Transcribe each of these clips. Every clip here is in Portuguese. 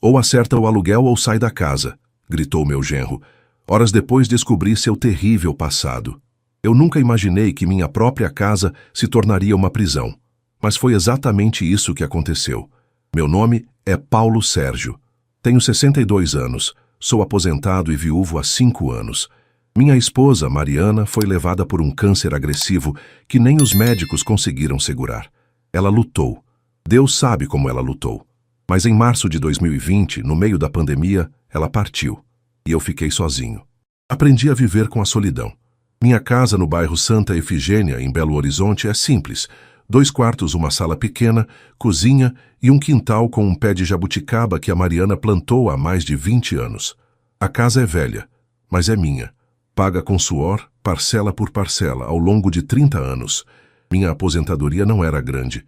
Ou acerta o aluguel ou sai da casa, gritou meu genro. Horas depois descobri seu terrível passado. Eu nunca imaginei que minha própria casa se tornaria uma prisão. Mas foi exatamente isso que aconteceu. Meu nome é Paulo Sérgio. Tenho 62 anos. Sou aposentado e viúvo há 5 anos. Minha esposa, Mariana, foi levada por um câncer agressivo que nem os médicos conseguiram segurar. Ela lutou. Deus sabe como ela lutou. Mas em março de 2020, no meio da pandemia, ela partiu. E eu fiquei sozinho. Aprendi a viver com a solidão. Minha casa no bairro Santa Efigênia, em Belo Horizonte, é simples. 2 quartos, uma sala pequena, cozinha e um quintal com um pé de jabuticaba que a Mariana plantou há mais de 20 anos. A casa é velha, mas é minha. Paga com suor, parcela por parcela, ao longo de 30 anos. Minha aposentadoria não era grande.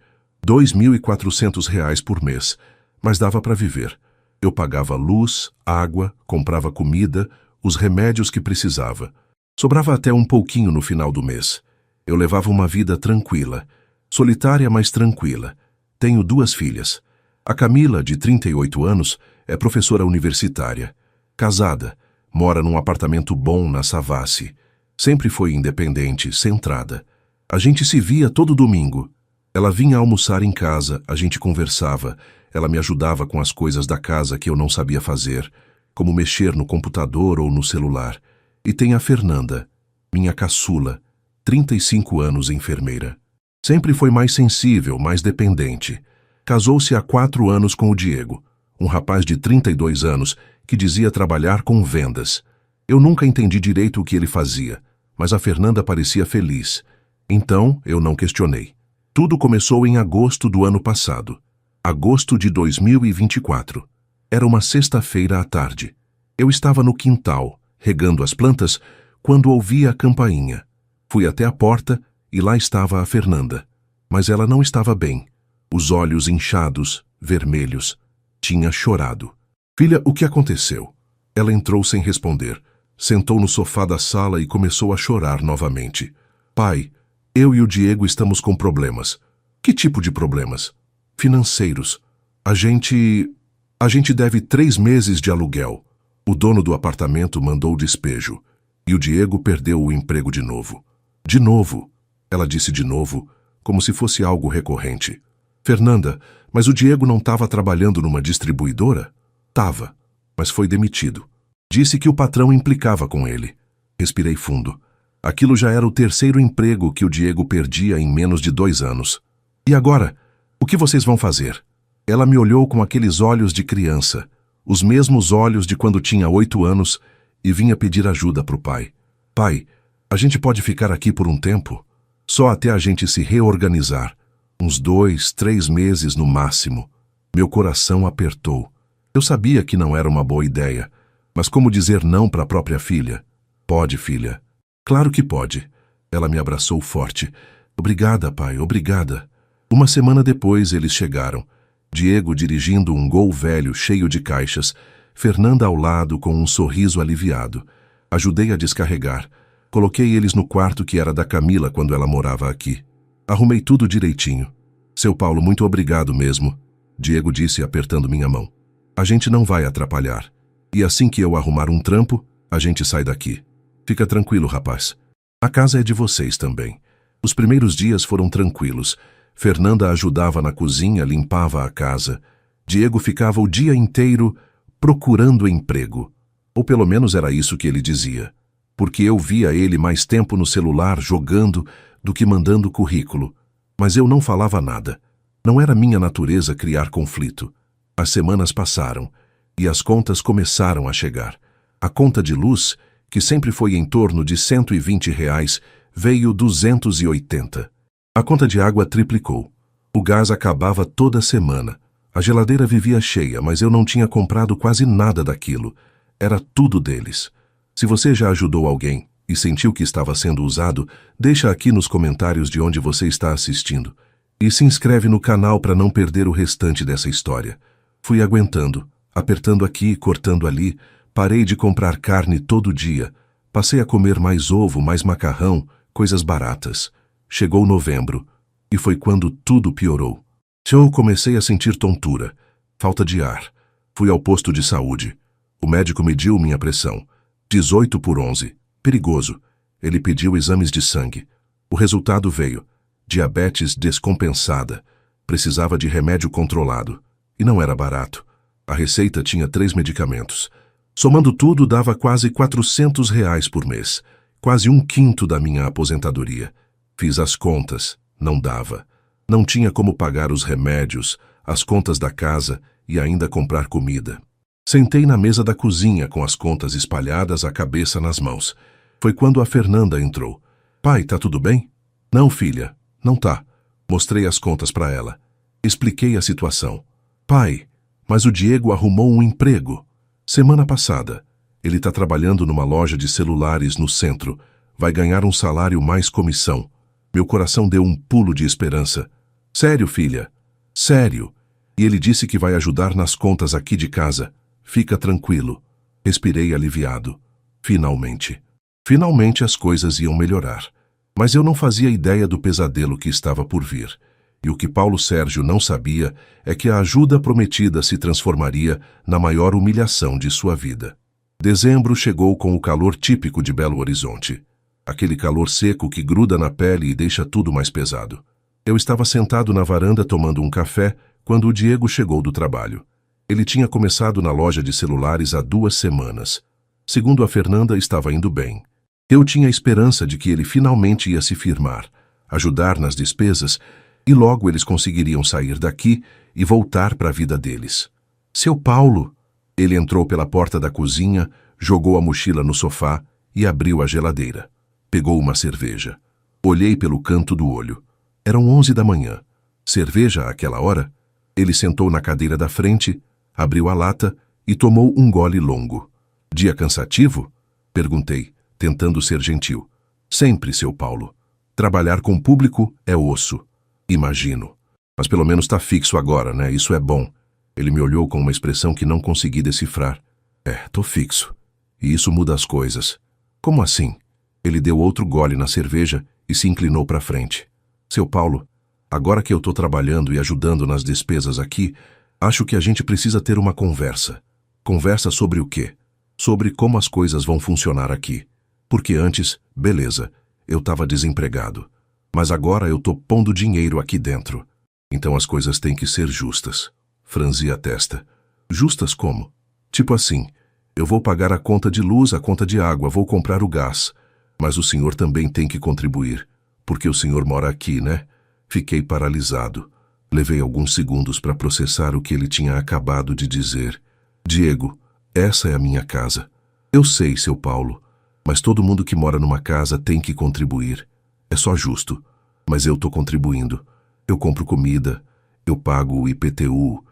R$ 2.400 por mês, mas dava para viver. Eu pagava luz, água, comprava comida, os remédios que precisava. Sobrava até um pouquinho no final do mês. Eu levava uma vida tranquila. Solitária, mas tranquila. Tenho 2 filhas. A Camila, de 38 anos, é professora universitária. Casada, mora num apartamento bom na Savassi. Sempre foi independente, centrada. A gente se via todo domingo. Ela vinha almoçar em casa, a gente conversava. Ela me ajudava com as coisas da casa que eu não sabia fazer, como mexer no computador ou no celular. E tem a Fernanda, minha caçula, 35 anos, enfermeira. Sempre foi mais sensível, mais dependente. Casou-se há 4 anos com o Diego, um rapaz de 32 anos que dizia trabalhar com vendas. Eu nunca entendi direito o que ele fazia, mas a Fernanda parecia feliz. Então, eu não questionei. Tudo começou em agosto do ano passado. Agosto de 2024. Era uma sexta-feira à tarde. Eu estava no quintal, regando as plantas, quando ouvi a campainha. Fui até a porta e lá estava a Fernanda. Mas ela não estava bem. Os olhos inchados, vermelhos. Tinha chorado. Filha, o que aconteceu? Ela entrou sem responder. Sentou no sofá da sala e começou a chorar novamente. Pai, eu e o Diego estamos com problemas. Que tipo de problemas? Financeiros. A gente deve 3 meses de aluguel. O dono do apartamento mandou o despejo. E o Diego perdeu o emprego de novo. De novo. Ela disse de novo, como se fosse algo recorrente. Fernanda, mas o Diego não estava trabalhando numa distribuidora? Tava, mas foi demitido. Disse que o patrão implicava com ele. Respirei fundo. Aquilo já era o 3º emprego que o Diego perdia em menos de 2 anos. E agora? O que vocês vão fazer? Ela me olhou com aqueles olhos de criança, os mesmos olhos de quando tinha 8 anos, e vinha pedir ajuda para o pai. Pai, a gente pode ficar aqui por um tempo? Só até a gente se reorganizar. Uns 2, 3 meses no máximo. Meu coração apertou. Eu sabia que não era uma boa ideia, mas como dizer não para a própria filha? Pode, filha. Claro que pode. Ela me abraçou forte. Obrigada, pai, obrigada. Uma semana depois eles chegaram. Diego dirigindo um Gol velho cheio de caixas, Fernanda ao lado com um sorriso aliviado. Ajudei a descarregar. Coloquei eles no quarto que era da Camila quando ela morava aqui. Arrumei tudo direitinho. Seu Paulo, muito obrigado mesmo, Diego disse apertando minha mão. A gente não vai atrapalhar. E assim que eu arrumar um trampo, a gente sai daqui. Fica tranquilo, rapaz. A casa é de vocês também. Os primeiros dias foram tranquilos. Fernanda ajudava na cozinha, limpava a casa. Diego ficava o dia inteiro procurando emprego. Ou pelo menos era isso que ele dizia. Porque eu via ele mais tempo no celular jogando do que mandando currículo. Mas eu não falava nada. Não era minha natureza criar conflito. As semanas passaram e as contas começaram a chegar. A conta de luz, que sempre foi em torno de R$ 120, veio 280. A conta de água triplicou. O gás acabava toda semana. A geladeira vivia cheia, mas eu não tinha comprado quase nada daquilo. Era tudo deles. Se você já ajudou alguém e sentiu que estava sendo usado, deixa aqui nos comentários de onde você está assistindo. E se inscreve no canal para não perder o restante dessa história. Fui aguentando, apertando aqui, cortando ali, parei de comprar carne todo dia, passei a comer mais ovo, mais macarrão, coisas baratas. Chegou novembro, e foi quando tudo piorou. Eu comecei a sentir tontura, falta de ar. Fui ao posto de saúde. O médico mediu minha pressão. 18/11. Perigoso. Ele pediu exames de sangue. O resultado veio. Diabetes descompensada. Precisava de remédio controlado. E não era barato. A receita tinha 3 medicamentos. Somando tudo, dava quase R$ 400 por mês. Quase 1/5 da minha aposentadoria. Fiz as contas. Não dava. Não tinha como pagar os remédios, as contas da casa e ainda comprar comida. Sentei na mesa da cozinha com as contas espalhadas, a cabeça nas mãos. Foi quando a Fernanda entrou. Pai, tá tudo bem? Não, filha, não tá. Mostrei as contas para ela. Expliquei a situação. Pai, mas o Diego arrumou um emprego. Semana passada. Ele tá trabalhando numa loja de celulares no centro. Vai ganhar um salário mais comissão. Meu coração deu um pulo de esperança. Sério, filha? Sério. E ele disse que vai ajudar nas contas aqui de casa. Fica tranquilo. Respirei aliviado. Finalmente. Finalmente as coisas iam melhorar. Mas eu não fazia ideia do pesadelo que estava por vir. E o que Paulo Sérgio não sabia é que a ajuda prometida se transformaria na maior humilhação de sua vida. Dezembro chegou com o calor típico de Belo Horizonte. Aquele calor seco que gruda na pele e deixa tudo mais pesado. Eu estava sentado na varanda tomando um café quando o Diego chegou do trabalho. Ele tinha começado na loja de celulares há 2 semanas. Segundo a Fernanda, estava indo bem. Eu tinha esperança de que ele finalmente ia se firmar, ajudar nas despesas, e logo eles conseguiriam sair daqui e voltar para a vida deles. Seu Paulo! Ele entrou pela porta da cozinha, jogou a mochila no sofá e abriu a geladeira. Pegou uma cerveja. Olhei pelo canto do olho. Eram 11 da manhã. Cerveja àquela hora? Ele sentou na cadeira da frente, abriu a lata e tomou um gole longo. Dia cansativo? Perguntei, tentando ser gentil. Sempre, seu Paulo. Trabalhar com público é osso. Imagino. Mas pelo menos tá fixo agora, né? Isso é bom. Ele me olhou com uma expressão que não consegui decifrar. Tô fixo. E isso muda as coisas. Como assim? Ele deu outro gole na cerveja e se inclinou para frente. Seu Paulo, agora que eu tô trabalhando e ajudando nas despesas aqui, acho que a gente precisa ter uma conversa. Conversa sobre o quê? Sobre como as coisas vão funcionar aqui. Porque antes, beleza, eu estava desempregado. Mas agora eu tô pondo dinheiro aqui dentro. Então as coisas têm que ser justas. Franzi a testa. Justas como? Tipo assim, eu vou pagar a conta de luz, a conta de água, vou comprar o gás. Mas o senhor também tem que contribuir. Porque o senhor mora aqui, né? Fiquei paralisado. Levei alguns segundos para processar o que ele tinha acabado de dizer. Diego, essa é a minha casa. Eu sei, seu Paulo, mas todo mundo que mora numa casa tem que contribuir. É só justo. Mas eu tô contribuindo. Eu compro comida, eu pago o IPTU,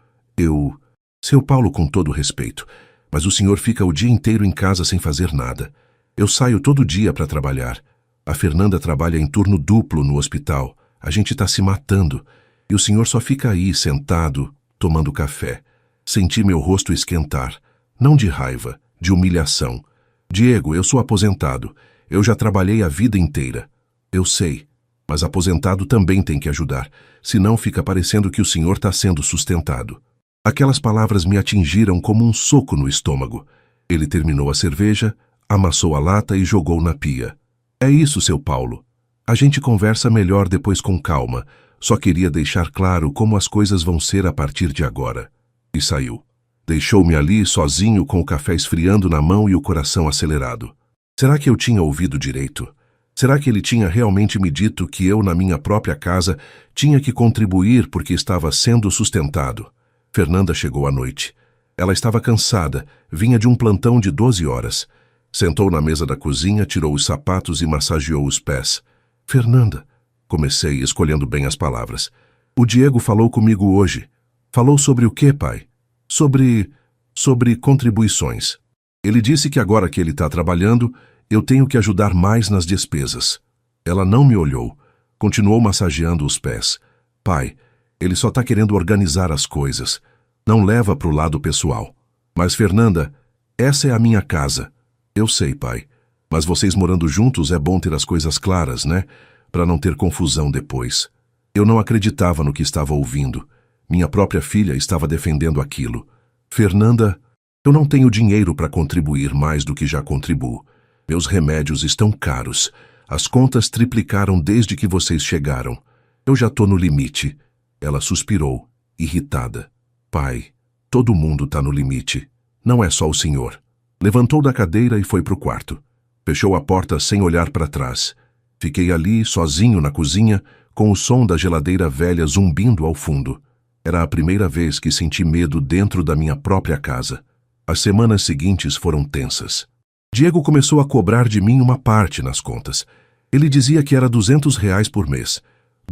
Seu Paulo, com todo respeito, mas o senhor fica o dia inteiro em casa sem fazer nada. Eu saio todo dia para trabalhar. A Fernanda trabalha em turno duplo no hospital. A gente tá se matando. E o senhor só fica aí, sentado, tomando café. Senti meu rosto esquentar. Não de raiva, de humilhação. Diego, eu sou aposentado. Eu já trabalhei a vida inteira. Eu sei, mas aposentado também tem que ajudar. Senão fica parecendo que o senhor está sendo sustentado. Aquelas palavras me atingiram como um soco no estômago. Ele terminou a cerveja, amassou a lata e jogou na pia. É isso, seu Paulo. A gente conversa melhor depois com calma. Só queria deixar claro como as coisas vão ser a partir de agora. E saiu. Deixou-me ali, sozinho, com o café esfriando na mão e o coração acelerado. Será que eu tinha ouvido direito? Será que ele tinha realmente me dito que eu, na minha própria casa, tinha que contribuir porque estava sendo sustentado? Fernanda chegou à noite. Ela estava cansada, vinha de um plantão de 12 horas. Sentou na mesa da cozinha, tirou os sapatos e massageou os pés. Fernanda, comecei, escolhendo bem as palavras. O Diego falou comigo hoje. Falou sobre o quê, pai? Sobre contribuições. Ele disse que agora que ele está trabalhando, eu tenho que ajudar mais nas despesas. Ela não me olhou. Continuou massageando os pés. Pai, ele só está querendo organizar as coisas. Não leva para o lado pessoal. Mas, Fernanda, essa é a minha casa. Eu sei, pai. Mas vocês morando juntos é bom ter as coisas claras, né? Para não ter confusão depois. Eu não acreditava no que estava ouvindo. Minha própria filha estava defendendo aquilo. Fernanda, eu não tenho dinheiro para contribuir mais do que já contribuo. Meus remédios estão caros. As contas triplicaram desde que vocês chegaram. Eu já tô no limite. Ela suspirou, irritada. Pai, todo mundo tá no limite. Não é só o senhor. Levantou da cadeira e foi pro quarto. Fechou a porta sem olhar para trás. Fiquei ali, sozinho na cozinha, com o som da geladeira velha zumbindo ao fundo. Era a primeira vez que senti medo dentro da minha própria casa. As semanas seguintes foram tensas. Diego começou a cobrar de mim uma parte nas contas. Ele dizia que era R$ 200 por mês.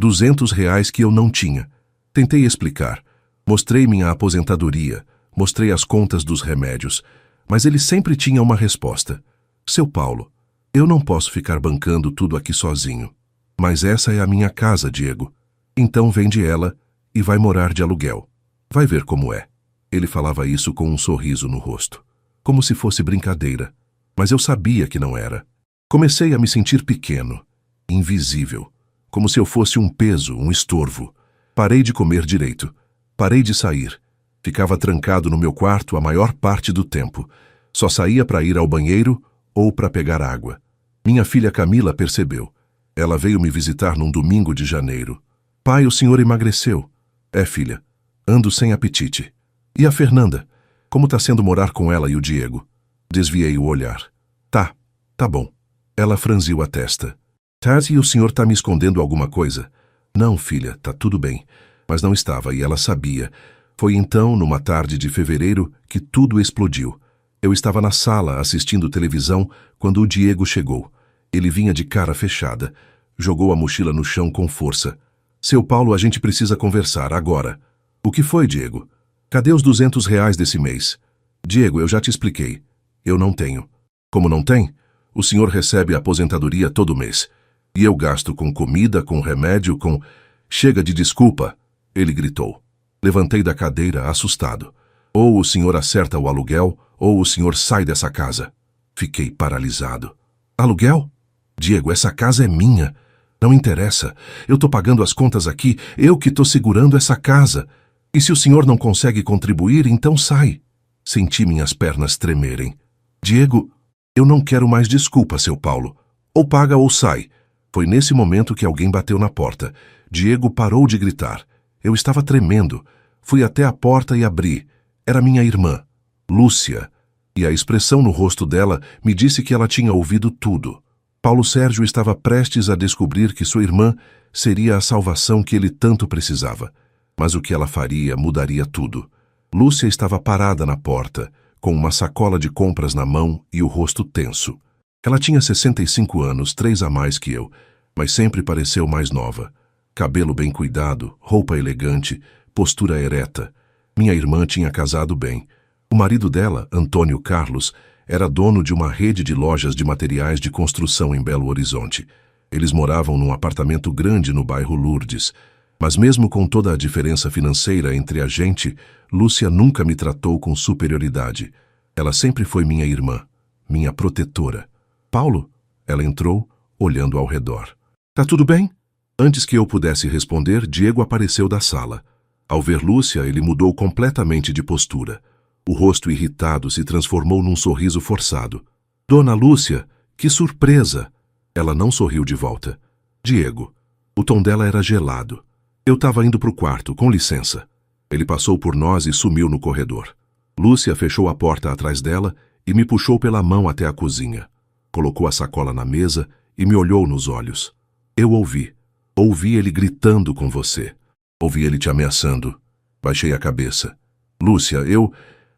R$ 200 que eu não tinha. Tentei explicar. Mostrei minha aposentadoria. Mostrei as contas dos remédios. Mas ele sempre tinha uma resposta. Seu Paulo, eu não posso ficar bancando tudo aqui sozinho. Mas essa é a minha casa, Diego. Então vende ela e vai morar de aluguel. Vai ver como é. Ele falava isso com um sorriso no rosto. Como se fosse brincadeira. Mas eu sabia que não era. Comecei a me sentir pequeno, invisível, como se eu fosse um peso, um estorvo. Parei de comer direito. Parei de sair. Ficava trancado no meu quarto a maior parte do tempo. Só saía para ir ao banheiro ou para pegar água. Minha filha Camila percebeu. Ela veio me visitar num domingo de janeiro. Pai, o senhor emagreceu. É, filha. Ando sem apetite. E a Fernanda? Como tá sendo morar com ela e o Diego? Desviei o olhar. Tá bom. Ela franziu a testa. Tati, o senhor tá me escondendo alguma coisa? Não, filha, tá tudo bem. Mas não estava, e ela sabia. Foi então, numa tarde de fevereiro, que tudo explodiu. Eu estava na sala assistindo televisão quando o Diego chegou. Ele vinha de cara fechada. Jogou a mochila no chão com força. Seu Paulo, a gente precisa conversar, agora. O que foi, Diego? Cadê os R$ 200 desse mês? Diego, eu já te expliquei. Eu não tenho. Como não tem? O senhor recebe a aposentadoria todo mês. E eu gasto com comida, com remédio, com... Chega de desculpa, ele gritou. Levantei da cadeira, assustado. Ou o senhor acerta o aluguel, ou o senhor sai dessa casa. Fiquei paralisado. Aluguel? Diego, essa casa é minha. Não interessa. Eu tô pagando as contas aqui, eu que tô segurando essa casa. E se o senhor não consegue contribuir, então sai. Senti minhas pernas tremerem. Diego, eu não quero mais desculpa, seu Paulo. Ou paga ou sai. Foi nesse momento que alguém bateu na porta. Diego parou de gritar. Eu estava tremendo. Fui até a porta e abri. Era minha irmã, Lúcia. E a expressão no rosto dela me disse que ela tinha ouvido tudo. Paulo Sérgio estava prestes a descobrir que sua irmã seria a salvação que ele tanto precisava. Mas o que ela faria mudaria tudo. Lúcia estava parada na porta, com uma sacola de compras na mão e o rosto tenso. Ela tinha 65 anos, 3 a mais que eu, mas sempre pareceu mais nova. Cabelo bem cuidado, roupa elegante, postura ereta. Minha irmã tinha casado bem. O marido dela, Antônio Carlos, era dono de uma rede de lojas de materiais de construção em Belo Horizonte. Eles moravam num apartamento grande no bairro Lourdes. Mas mesmo com toda a diferença financeira entre a gente, Lúcia nunca me tratou com superioridade. Ela sempre foi minha irmã, minha protetora. Paulo? Ela entrou, olhando ao redor. Tá tudo bem? Antes que eu pudesse responder, Diego apareceu da sala. Ao ver Lúcia, ele mudou completamente de postura. O rosto irritado se transformou num sorriso forçado. Dona Lúcia, que surpresa! Ela não sorriu de volta. Diego. O tom dela era gelado. Eu estava indo para o quarto, com licença. Ele passou por nós e sumiu no corredor. Lúcia fechou a porta atrás dela e me puxou pela mão até a cozinha. Colocou a sacola na mesa e me olhou nos olhos. Eu ouvi. Ouvi ele gritando com você. Ouvi ele te ameaçando. Baixei a cabeça. Lúcia,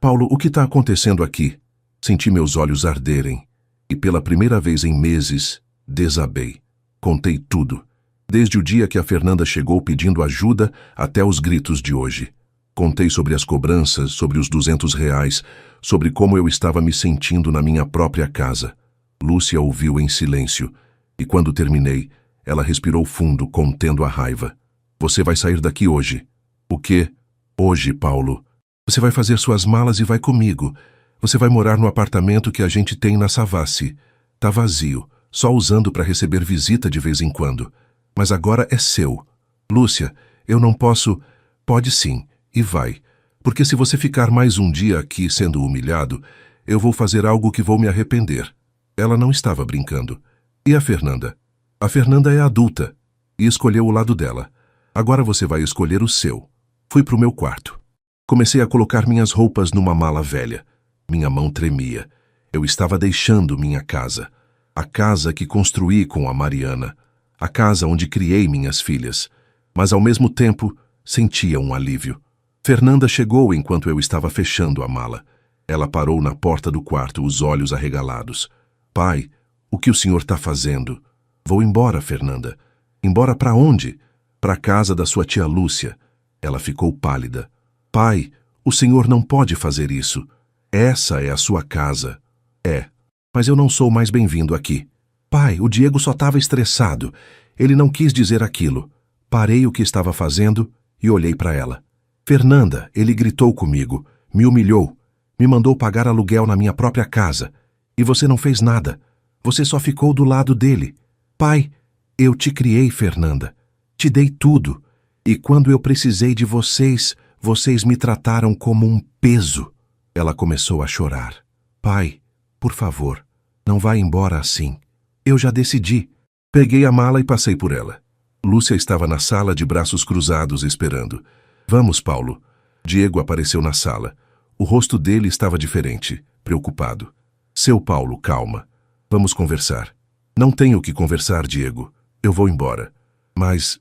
Paulo, o que está acontecendo aqui? Senti meus olhos arderem. E pela primeira vez em meses, desabei. Contei tudo. Desde o dia que a Fernanda chegou pedindo ajuda até os gritos de hoje. Contei sobre as cobranças, sobre os R$ 200, sobre como eu estava me sentindo na minha própria casa. Lúcia ouviu em silêncio, e quando terminei, ela respirou fundo, contendo a raiva. Você vai sair daqui hoje. O quê? Hoje, Paulo. Você vai fazer suas malas e vai comigo. Você vai morar no apartamento que a gente tem na Savassi. Tá vazio, só usando para receber visita de vez em quando. Mas agora é seu. Lúcia, eu não posso... Pode sim, e vai. Porque se você ficar mais um dia aqui sendo humilhado, eu vou fazer algo que vou me arrepender. Ela não estava brincando. E a Fernanda? A Fernanda é adulta e escolheu o lado dela. Agora você vai escolher o seu. Fui para o meu quarto. Comecei a colocar minhas roupas numa mala velha. Minha mão tremia. Eu estava deixando minha casa. A casa que construí com a Mariana. A casa onde criei minhas filhas. Mas ao mesmo tempo, sentia um alívio. Fernanda chegou enquanto eu estava fechando a mala. Ela parou na porta do quarto, os olhos arregalados. Pai, o que o senhor está fazendo? Vou embora, Fernanda. Embora para onde? Para a casa da sua tia Lúcia. Ela ficou pálida. Pai, o senhor não pode fazer isso. Essa é a sua casa. É, mas eu não sou mais bem-vindo aqui. Pai, o Diego só estava estressado. Ele não quis dizer aquilo. Parei o que estava fazendo e olhei para ela. Fernanda, ele gritou comigo, me humilhou, me mandou pagar aluguel na minha própria casa. E você não fez nada. Você só ficou do lado dele. Pai, eu te criei, Fernanda. Te dei tudo. E quando eu precisei de vocês, vocês me trataram como um peso. Ela começou a chorar. Pai, por favor, não vá embora assim. Eu já decidi. Peguei a mala e passei por ela. Lúcia estava na sala de braços cruzados esperando. Vamos, Paulo. Diego apareceu na sala. O rosto dele estava diferente, preocupado. Seu Paulo, calma. Vamos conversar. Não tenho o que conversar, Diego. Eu vou embora. Mas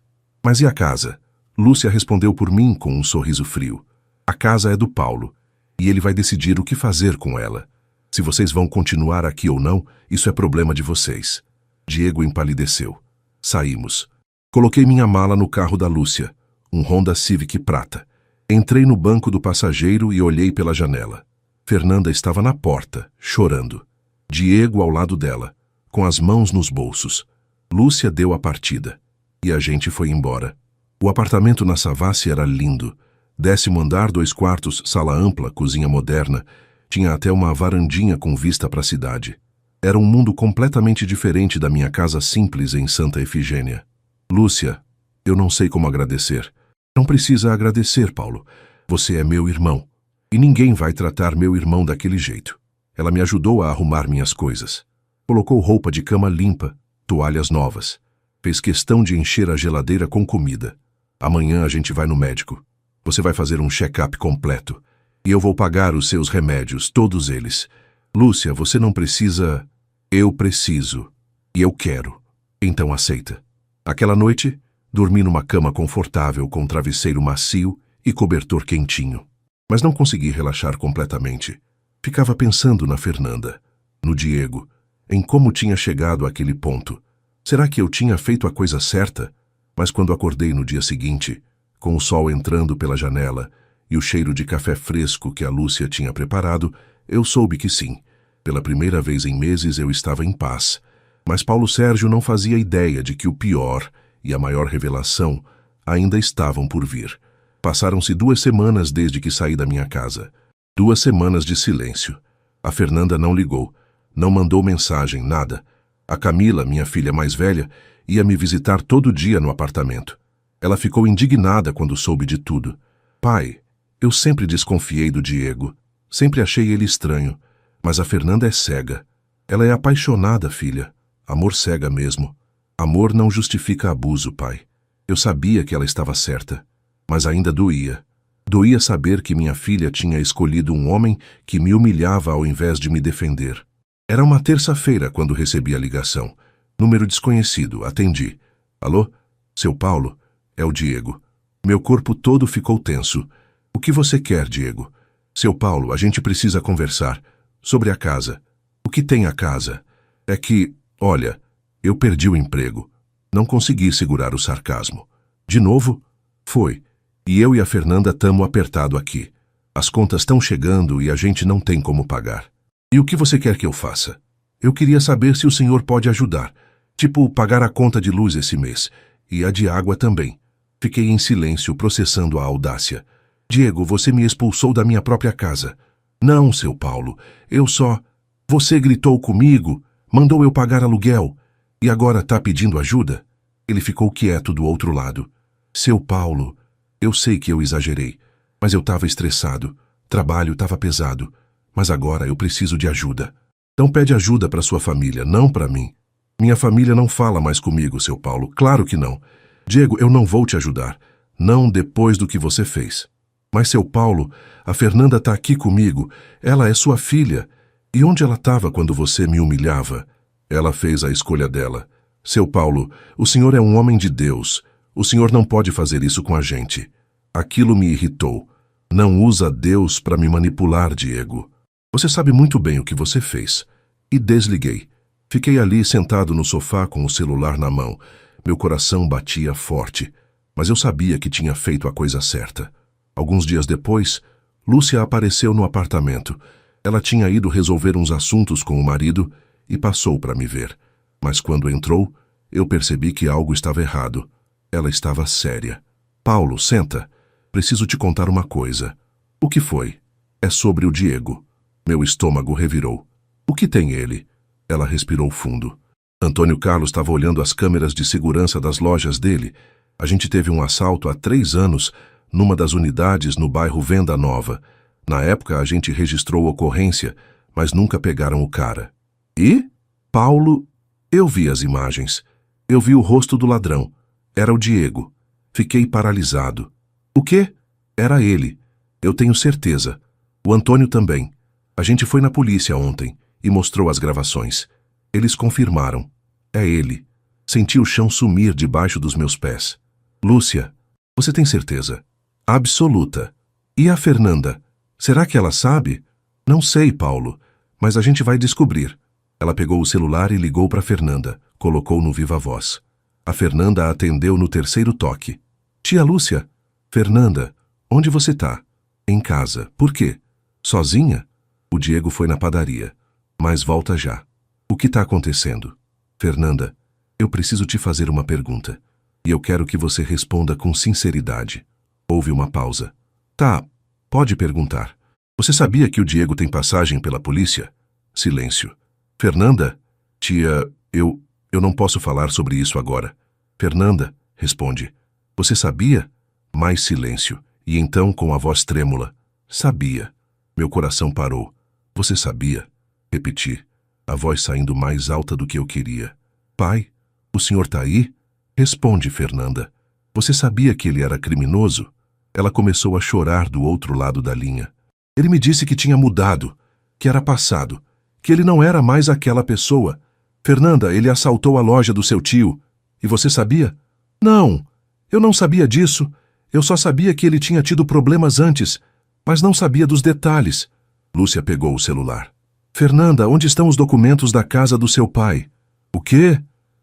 e a casa? Lúcia respondeu por mim com um sorriso frio. A casa é do Paulo, e ele vai decidir o que fazer com ela. Se vocês vão continuar aqui ou não, isso é problema de vocês. Diego empalideceu. Saímos. Coloquei minha mala no carro da Lúcia, um Honda Civic prata. Entrei no banco do passageiro e olhei pela janela. Fernanda estava na porta, chorando. Diego ao lado dela, com as mãos nos bolsos. Lúcia deu a partida, e a gente foi embora. O apartamento na Savassi era lindo. 10º andar, 2 quartos, sala ampla, cozinha moderna. Tinha até uma varandinha com vista para a cidade. Era um mundo completamente diferente da minha casa simples em Santa Efigênia. Lúcia, eu não sei como agradecer. Não precisa agradecer, Paulo. Você é meu irmão. E ninguém vai tratar meu irmão daquele jeito. Ela me ajudou a arrumar minhas coisas. Colocou roupa de cama limpa, toalhas novas. Fez questão de encher a geladeira com comida. Amanhã a gente vai no médico. Você vai fazer um check-up completo. E eu vou pagar os seus remédios, todos eles. Lúcia, você não precisa... Eu preciso. E eu quero. Então aceita. Aquela noite, dormi numa cama confortável com travesseiro macio e cobertor quentinho. Mas não consegui relaxar completamente. Ficava pensando na Fernanda, no Diego, em como tinha chegado àquele ponto. Será que eu tinha feito a coisa certa? Mas quando acordei no dia seguinte, com o sol entrando pela janela e o cheiro de café fresco que a Lúcia tinha preparado, eu soube que sim. Pela primeira vez em meses eu estava em paz. Mas Paulo Sérgio não fazia ideia de que o pior e a maior revelação ainda estavam por vir. Passaram-se 2 semanas desde que saí da minha casa. 2 semanas de silêncio. A Fernanda não ligou, não mandou mensagem, nada. A Camila, minha filha mais velha, ia me visitar todo dia no apartamento. Ela ficou indignada quando soube de tudo. Pai, eu sempre desconfiei do Diego. Sempre achei ele estranho. Mas a Fernanda é cega. Ela é apaixonada, filha. Amor cega mesmo. Amor não justifica abuso, pai. Eu sabia que ela estava certa. Mas ainda doía. Doía saber que minha filha tinha escolhido um homem que me humilhava ao invés de me defender. Era uma terça-feira quando recebi a ligação. Número desconhecido, atendi. Alô? Seu Paulo? É o Diego. Meu corpo todo ficou tenso. O que você quer, Diego? Seu Paulo, a gente precisa conversar. Sobre a casa. O que tem a casa? É que, olha, eu perdi o emprego. Não consegui segurar o sarcasmo. De novo? Foi. E eu e a Fernanda tamo apertado aqui. As contas estão chegando e a gente não tem como pagar. E o que você quer que eu faça? Eu queria saber se o senhor pode ajudar. Tipo, pagar a conta de luz esse mês. E a de água também. Fiquei em silêncio, processando a audácia. Diego, você me expulsou da minha própria casa. Não, seu Paulo. Eu só... Você gritou comigo, mandou eu pagar aluguel. E agora tá pedindo ajuda? Ele ficou quieto do outro lado. Seu Paulo... Eu sei que eu exagerei, Mas eu estava estressado. Trabalho estava pesado. Mas agora eu preciso de ajuda. Então pede ajuda para sua família, não para mim. Minha família não fala mais comigo, seu Paulo. Claro que não. Diego, eu não vou te ajudar. Não depois do que você fez. Mas, seu Paulo, a Fernanda está aqui comigo. Ela é sua filha. E onde ela estava quando você me humilhava? Ela fez a escolha dela. Seu Paulo, o senhor é um homem de Deus. O senhor não pode fazer isso com a gente. Aquilo me irritou. Não usa Deus para me manipular, Diego. Você sabe muito bem o que você fez. E desliguei. Fiquei ali sentado no sofá com o celular na mão. Meu coração batia forte. Mas eu sabia que tinha feito a coisa certa. Alguns dias depois, Lúcia apareceu no apartamento. Ela tinha ido resolver uns assuntos com o marido e passou para me ver. Mas quando entrou, eu percebi que algo estava errado. Ela estava séria. Paulo, senta. Preciso te contar uma coisa. O que foi? É sobre o Diego. Meu estômago revirou. O que tem ele? Ela respirou fundo. Antônio Carlos estava olhando as câmeras de segurança das lojas dele. A gente teve um assalto há 3 anos numa das unidades no bairro Venda Nova. Na época a gente registrou ocorrência, mas nunca pegaram o cara. E? Paulo, eu vi as imagens. Eu vi o rosto do ladrão. Era o Diego. Fiquei paralisado. O quê? Era ele. Eu tenho certeza. O Antônio também. A gente foi na polícia ontem e mostrou as gravações. Eles confirmaram. É ele. Senti o chão sumir debaixo dos meus pés. Lúcia, você tem certeza? Absoluta. E a Fernanda? Será que ela sabe? Não sei, Paulo, mas a gente vai descobrir. Ela pegou o celular e ligou para Fernanda. Colocou no viva voz. A Fernanda atendeu no 3º toque. Tia Lúcia. Fernanda, onde você tá? Em casa. Por quê? Sozinha? O Diego foi na padaria. Mas volta já. O que está acontecendo? Fernanda, eu preciso te fazer uma pergunta. E eu quero que você responda com sinceridade. Houve uma pausa. Tá, pode perguntar. Você sabia que o Diego tem passagem pela polícia? Silêncio. Fernanda? Tia, eu não posso falar sobre isso agora. Fernanda, responde. Você sabia? Mais silêncio. E então, com a voz trêmula. Sabia. Meu coração parou. Você sabia? Repeti, a voz saindo mais alta do que eu queria. Pai, o senhor tá aí? Responde, Fernanda. Você sabia que ele era criminoso? Ela começou a chorar do outro lado da linha. Ele me disse que tinha mudado, que era passado, que ele não era mais aquela pessoa. Fernanda, ele assaltou a loja do seu tio. E você sabia? Não, eu não sabia disso. Eu só sabia que ele tinha tido problemas antes, mas não sabia dos detalhes. Lúcia pegou o celular. Fernanda, onde estão os documentos da casa do seu pai? O quê?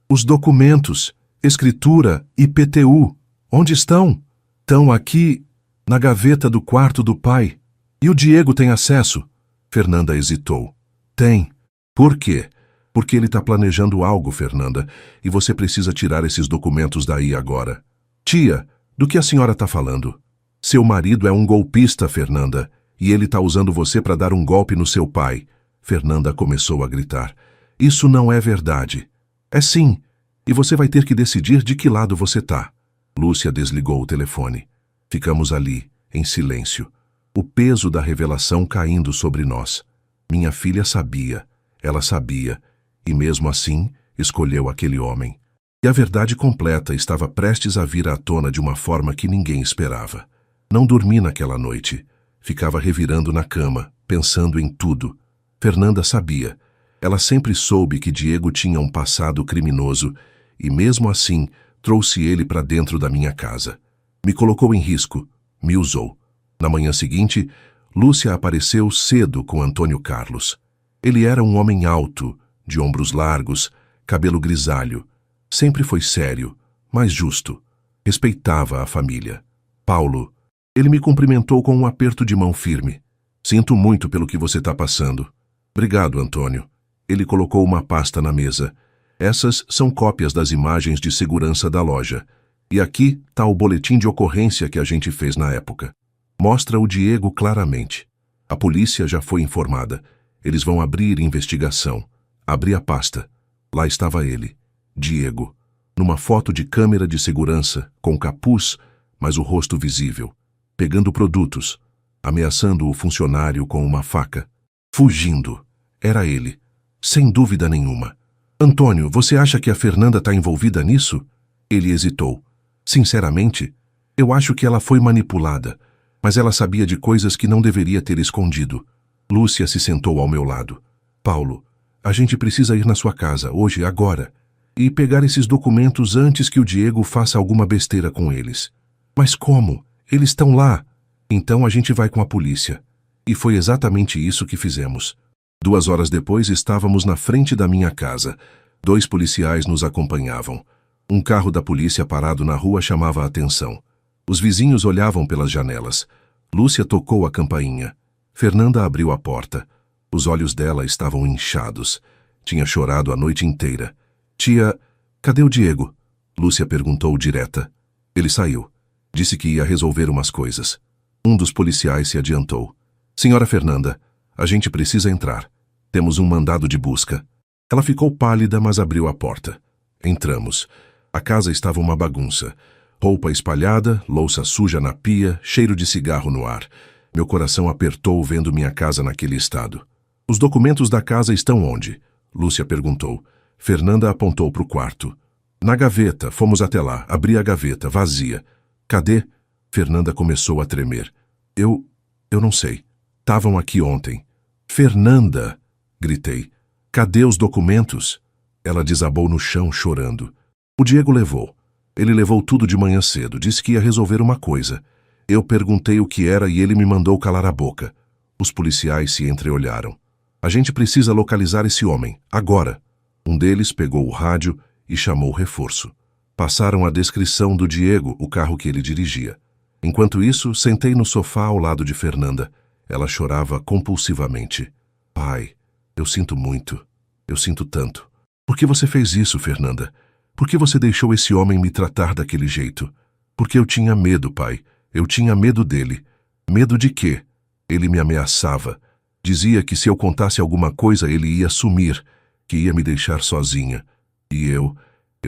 Os documentos, escritura, IPTU. Onde estão? Estão aqui, na gaveta do quarto do pai. E o Diego tem acesso? Fernanda hesitou. Tem. Por quê? Porque ele está planejando algo, Fernanda, e você precisa tirar esses documentos daí agora. Tia, do que a senhora está falando? Seu marido é um golpista, Fernanda, e ele está usando você para dar um golpe no seu pai. Fernanda começou a gritar. Isso não é verdade. É sim, e você vai ter que decidir de que lado você tá. Lúcia desligou o telefone. Ficamos ali, em silêncio. O peso da revelação caindo sobre nós. Minha filha sabia, ela sabia, e mesmo assim escolheu aquele homem. E a verdade completa estava prestes a vir à tona de uma forma que ninguém esperava. Não dormi naquela noite. Ficava revirando na cama, pensando em tudo. Fernanda sabia. Ela sempre soube que Diego tinha um passado criminoso e, mesmo assim, trouxe ele para dentro da minha casa. Me colocou em risco, me usou. Na manhã seguinte, Lúcia apareceu cedo com Antônio Carlos. Ele era um homem alto, de ombros largos, cabelo grisalho. Sempre foi sério, mas justo. Respeitava a família. Paulo, ele me cumprimentou com um aperto de mão firme. Sinto muito pelo que você está passando. Obrigado, Antônio. Ele colocou uma pasta na mesa. Essas são cópias das imagens de segurança da loja. E aqui está o boletim de ocorrência que a gente fez na época. Mostra o Diego claramente. A polícia já foi informada. Eles vão abrir investigação. Abri a pasta. Lá estava ele, Diego, numa foto de câmera de segurança, com capuz, mas o rosto visível. pegando produtos, ameaçando o funcionário com uma faca. Fugindo. Era ele. Sem dúvida nenhuma. Antônio, você acha que a Fernanda está envolvida nisso? Ele hesitou. Sinceramente, eu acho que ela foi manipulada, mas ela sabia de coisas que não deveria ter escondido. Lúcia se sentou ao meu lado. Paulo, a gente precisa ir na sua casa, hoje, agora, e pegar esses documentos antes que o Diego faça alguma besteira com eles. Mas como? Eles estão lá. Então a gente vai com a polícia. E foi exatamente isso que fizemos. 2 horas depois estávamos na frente da minha casa. 2 policiais nos acompanhavam. Um carro da polícia parado na rua chamava a atenção. Os vizinhos olhavam pelas janelas. Lúcia tocou a campainha. Fernanda abriu a porta. Os olhos dela estavam inchados. Tinha chorado a noite inteira. Tia, cadê o Diego? Lúcia perguntou direta. Ele saiu. Disse que ia resolver umas coisas. Um dos policiais se adiantou. Senhora Fernanda, a gente precisa entrar. Temos um mandado de busca. Ela ficou pálida, mas abriu a porta. Entramos. A casa estava uma bagunça. Roupa espalhada, louça suja na pia, cheiro de cigarro no ar. Meu coração apertou vendo minha casa naquele estado. Os documentos da casa estão onde? Lúcia perguntou. Fernanda apontou para o quarto. Na gaveta, fomos até lá. Abri a gaveta, vazia. Cadê? Fernanda começou a tremer. Eu não sei. Estavam aqui ontem. Fernanda! Gritei. Cadê os documentos? Ela desabou no chão chorando. O Diego levou. Ele levou tudo de manhã cedo, disse que ia resolver uma coisa. Eu perguntei o que era e ele me mandou calar a boca. Os policiais se entreolharam. A gente precisa localizar esse homem, agora. Um deles pegou o rádio e chamou o reforço. Passaram a descrição do Diego, o carro que ele dirigia. Enquanto isso, sentei no sofá ao lado de Fernanda. Ela chorava compulsivamente. Pai, eu sinto muito. Eu sinto tanto. Por que você fez isso, Fernanda? Por que você deixou esse homem me tratar daquele jeito? Porque eu tinha medo, pai. Eu tinha medo dele. Medo de quê? Ele me ameaçava. Dizia que se eu contasse alguma coisa ele ia sumir, que ia me deixar sozinha. E eu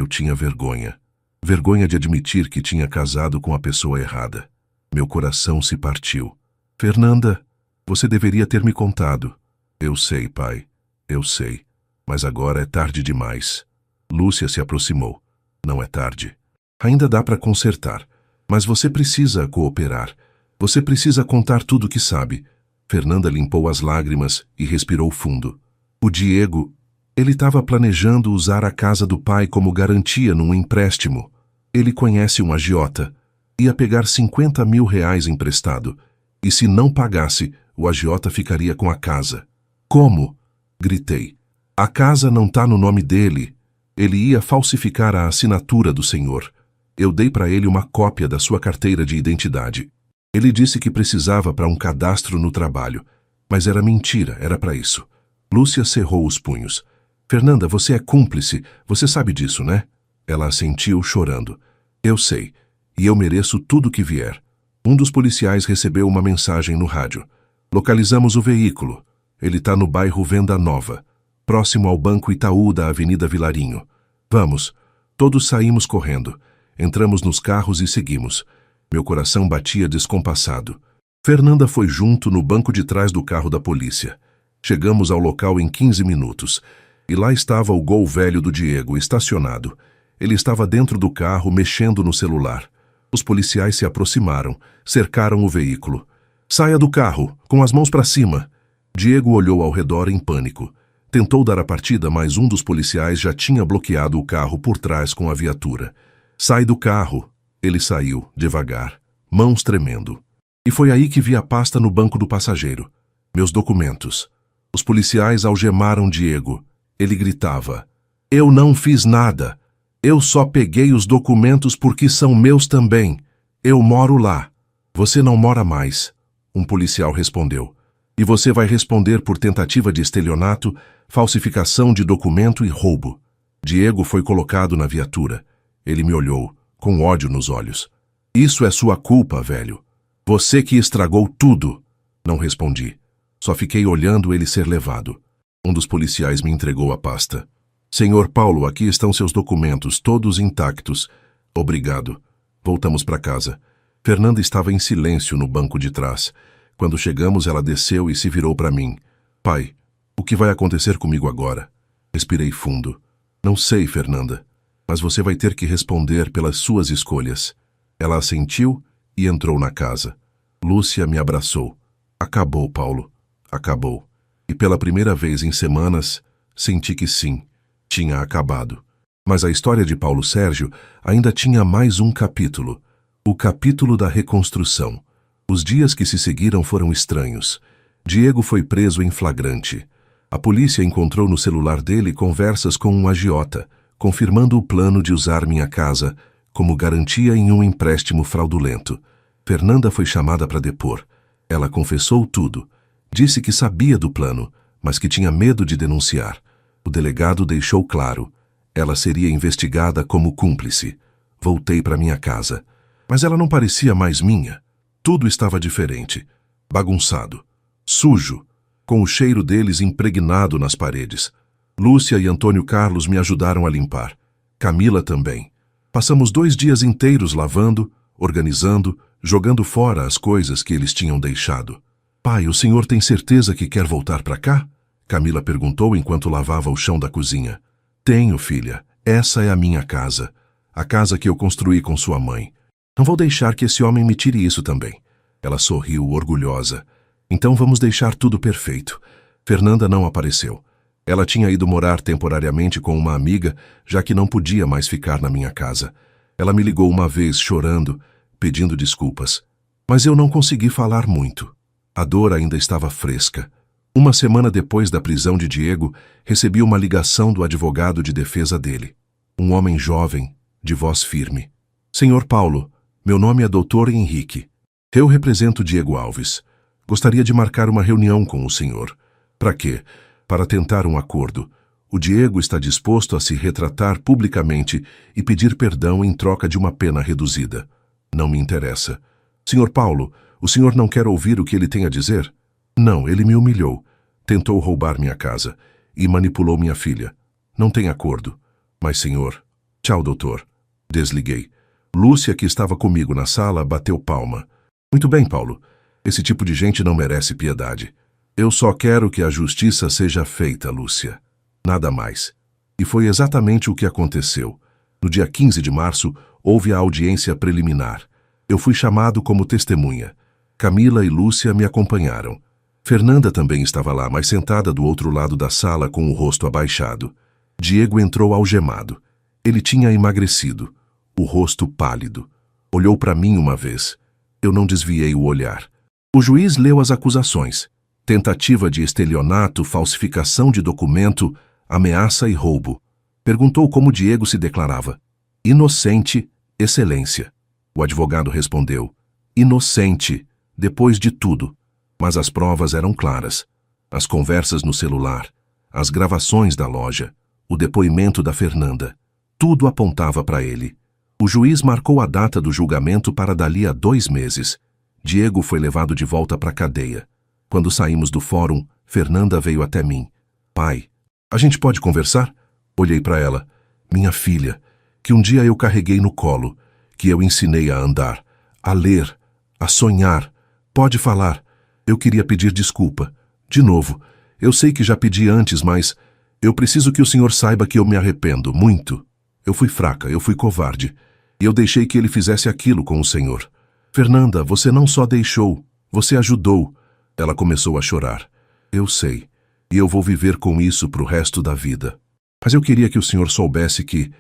tinha vergonha. Vergonha de admitir que tinha casado com a pessoa errada. Meu coração se partiu. Fernanda, você deveria ter me contado. Eu sei, pai. Eu sei. Mas agora é tarde demais. Lúcia se aproximou. Não é tarde. Ainda dá para consertar. Mas você precisa cooperar. Você precisa contar tudo o que sabe. Fernanda limpou as lágrimas e respirou fundo. O Diego, ele estava planejando usar a casa do pai como garantia num empréstimo. Ele conhece um agiota. Ia pegar 50 mil reais emprestado. E se não pagasse, o agiota ficaria com a casa. Como? Gritei. A casa não está no nome dele. Ele ia falsificar a assinatura do senhor. Eu dei para ele uma cópia da sua carteira de identidade. Ele disse que precisava para um cadastro no trabalho. Mas era mentira, era para isso. Lúcia cerrou os punhos. Fernanda, você é cúmplice. Você sabe disso, né? Ela assentiu, chorando. Eu sei. E eu mereço tudo que vier. Um dos policiais recebeu uma mensagem no rádio. Localizamos o veículo. Ele está no bairro Venda Nova, próximo ao Banco Itaú da Avenida Vilarinho. Vamos. Todos saímos correndo. Entramos nos carros e seguimos. Meu coração batia descompassado. Fernanda foi junto no banco de trás do carro da polícia. Chegamos ao local em 15 minutos. E lá estava o Gol velho do Diego, estacionado. Ele estava dentro do carro, mexendo no celular. Os policiais se aproximaram, cercaram o veículo. Saia do carro, com as mãos para cima. Diego olhou ao redor em pânico. Tentou dar a partida, mas um dos policiais já tinha bloqueado o carro por trás com a viatura. Sai do carro. Ele saiu, devagar, mãos tremendo. E foi aí que vi a pasta no banco do passageiro. Meus documentos. Os policiais algemaram Diego. Ele gritava. Eu não fiz nada. Eu só peguei os documentos porque são meus também. Eu moro lá. Você não mora mais. Um policial respondeu. E você vai responder por tentativa de estelionato, falsificação de documento e roubo. Diego foi colocado na viatura. Ele me olhou, com ódio nos olhos. Isso é sua culpa, velho. Você que estragou tudo. Não respondi. Só fiquei olhando ele ser levado. Um dos policiais me entregou a pasta. Senhor Paulo, aqui estão seus documentos, todos intactos. Obrigado. Voltamos para casa. Fernanda estava em silêncio no banco de trás. Quando chegamos, ela desceu e se virou para mim. Pai, o que vai acontecer comigo agora? Respirei fundo. Não sei, Fernanda, mas você vai ter que responder pelas suas escolhas. Ela assentiu e entrou na casa. Lúcia me abraçou. Acabou, Paulo. Acabou. E pela primeira vez em semanas, senti que sim, tinha acabado. Mas a história de Paulo Sérgio ainda tinha mais um capítulo. O capítulo da reconstrução. Os dias que se seguiram foram estranhos. Diego foi preso em flagrante. A polícia encontrou no celular dele conversas com um agiota, confirmando o plano de usar minha casa como garantia em um empréstimo fraudulento. Fernanda foi chamada para depor. Ela confessou tudo. Disse que sabia do plano, mas que tinha medo de denunciar. O delegado deixou claro. Ela seria investigada como cúmplice. Voltei para minha casa. Mas ela não parecia mais minha. Tudo estava diferente. Bagunçado. Sujo. Com o cheiro deles impregnado nas paredes. Lúcia e Antônio Carlos me ajudaram a limpar. Camila também. Passamos 2 dias inteiros lavando, organizando, jogando fora as coisas que eles tinham deixado. Pai, o senhor tem certeza que quer voltar para cá? Camila perguntou enquanto lavava o chão da cozinha. Tenho, filha. Essa é a minha casa. A casa que eu construí com sua mãe. Não vou deixar que esse homem me tire isso também. Ela sorriu, orgulhosa. Então vamos deixar tudo perfeito. Fernanda não apareceu. Ela tinha ido morar temporariamente com uma amiga, já que não podia mais ficar na minha casa. Ela me ligou uma vez, chorando, pedindo desculpas. Mas eu não consegui falar muito. A dor ainda estava fresca. Uma semana depois da prisão de Diego, recebi uma ligação do advogado de defesa dele. Um homem jovem, de voz firme. Senhor Paulo, meu nome é Dr. Henrique. Eu represento Diego Alves. Gostaria de marcar uma reunião com o senhor. Para quê? Para tentar um acordo. O Diego está disposto a se retratar publicamente e pedir perdão em troca de uma pena reduzida. Não me interessa. Senhor Paulo, o senhor não quer ouvir o que ele tem a dizer? Não, ele me humilhou. Tentou roubar minha casa e manipulou minha filha. Não tem acordo. Mas, senhor... Tchau, doutor. Desliguei. Lúcia, que estava comigo na sala, bateu palma. Muito bem, Paulo. Esse tipo de gente não merece piedade. Eu só quero que a justiça seja feita, Lúcia. Nada mais. E foi exatamente o que aconteceu. No dia 15 de março, houve a audiência preliminar. Eu fui chamado como testemunha. Camila e Lúcia me acompanharam. Fernanda também estava lá, mas sentada do outro lado da sala com o rosto abaixado. Diego entrou algemado. Ele tinha emagrecido, o rosto pálido. Olhou para mim uma vez. Eu não desviei o olhar. O juiz leu as acusações. Tentativa de estelionato, falsificação de documento, ameaça e roubo. Perguntou como Diego se declarava. Inocente, excelência. O advogado respondeu. Inocente, depois de tudo. Mas as provas eram claras. As conversas no celular, as gravações da loja, o depoimento da Fernanda. Tudo apontava para ele. O juiz marcou a data do julgamento para dali a 2 meses. Diego foi levado de volta para a cadeia. Quando saímos do fórum, Fernanda veio até mim. Pai, a gente pode conversar? Olhei para ela. Minha filha, que um dia eu carreguei no colo, que eu ensinei a andar, a ler, a sonhar. Pode falar. Eu queria pedir desculpa. De novo, eu sei que já pedi antes, mas eu preciso que o senhor saiba que eu me arrependo, muito. Eu fui fraca, eu fui covarde. E eu deixei que ele fizesse aquilo com o senhor. Fernanda, você não só deixou, você ajudou. Ela começou a chorar. Eu sei, e eu vou viver com isso pro resto da vida. Mas eu queria que o senhor soubesse que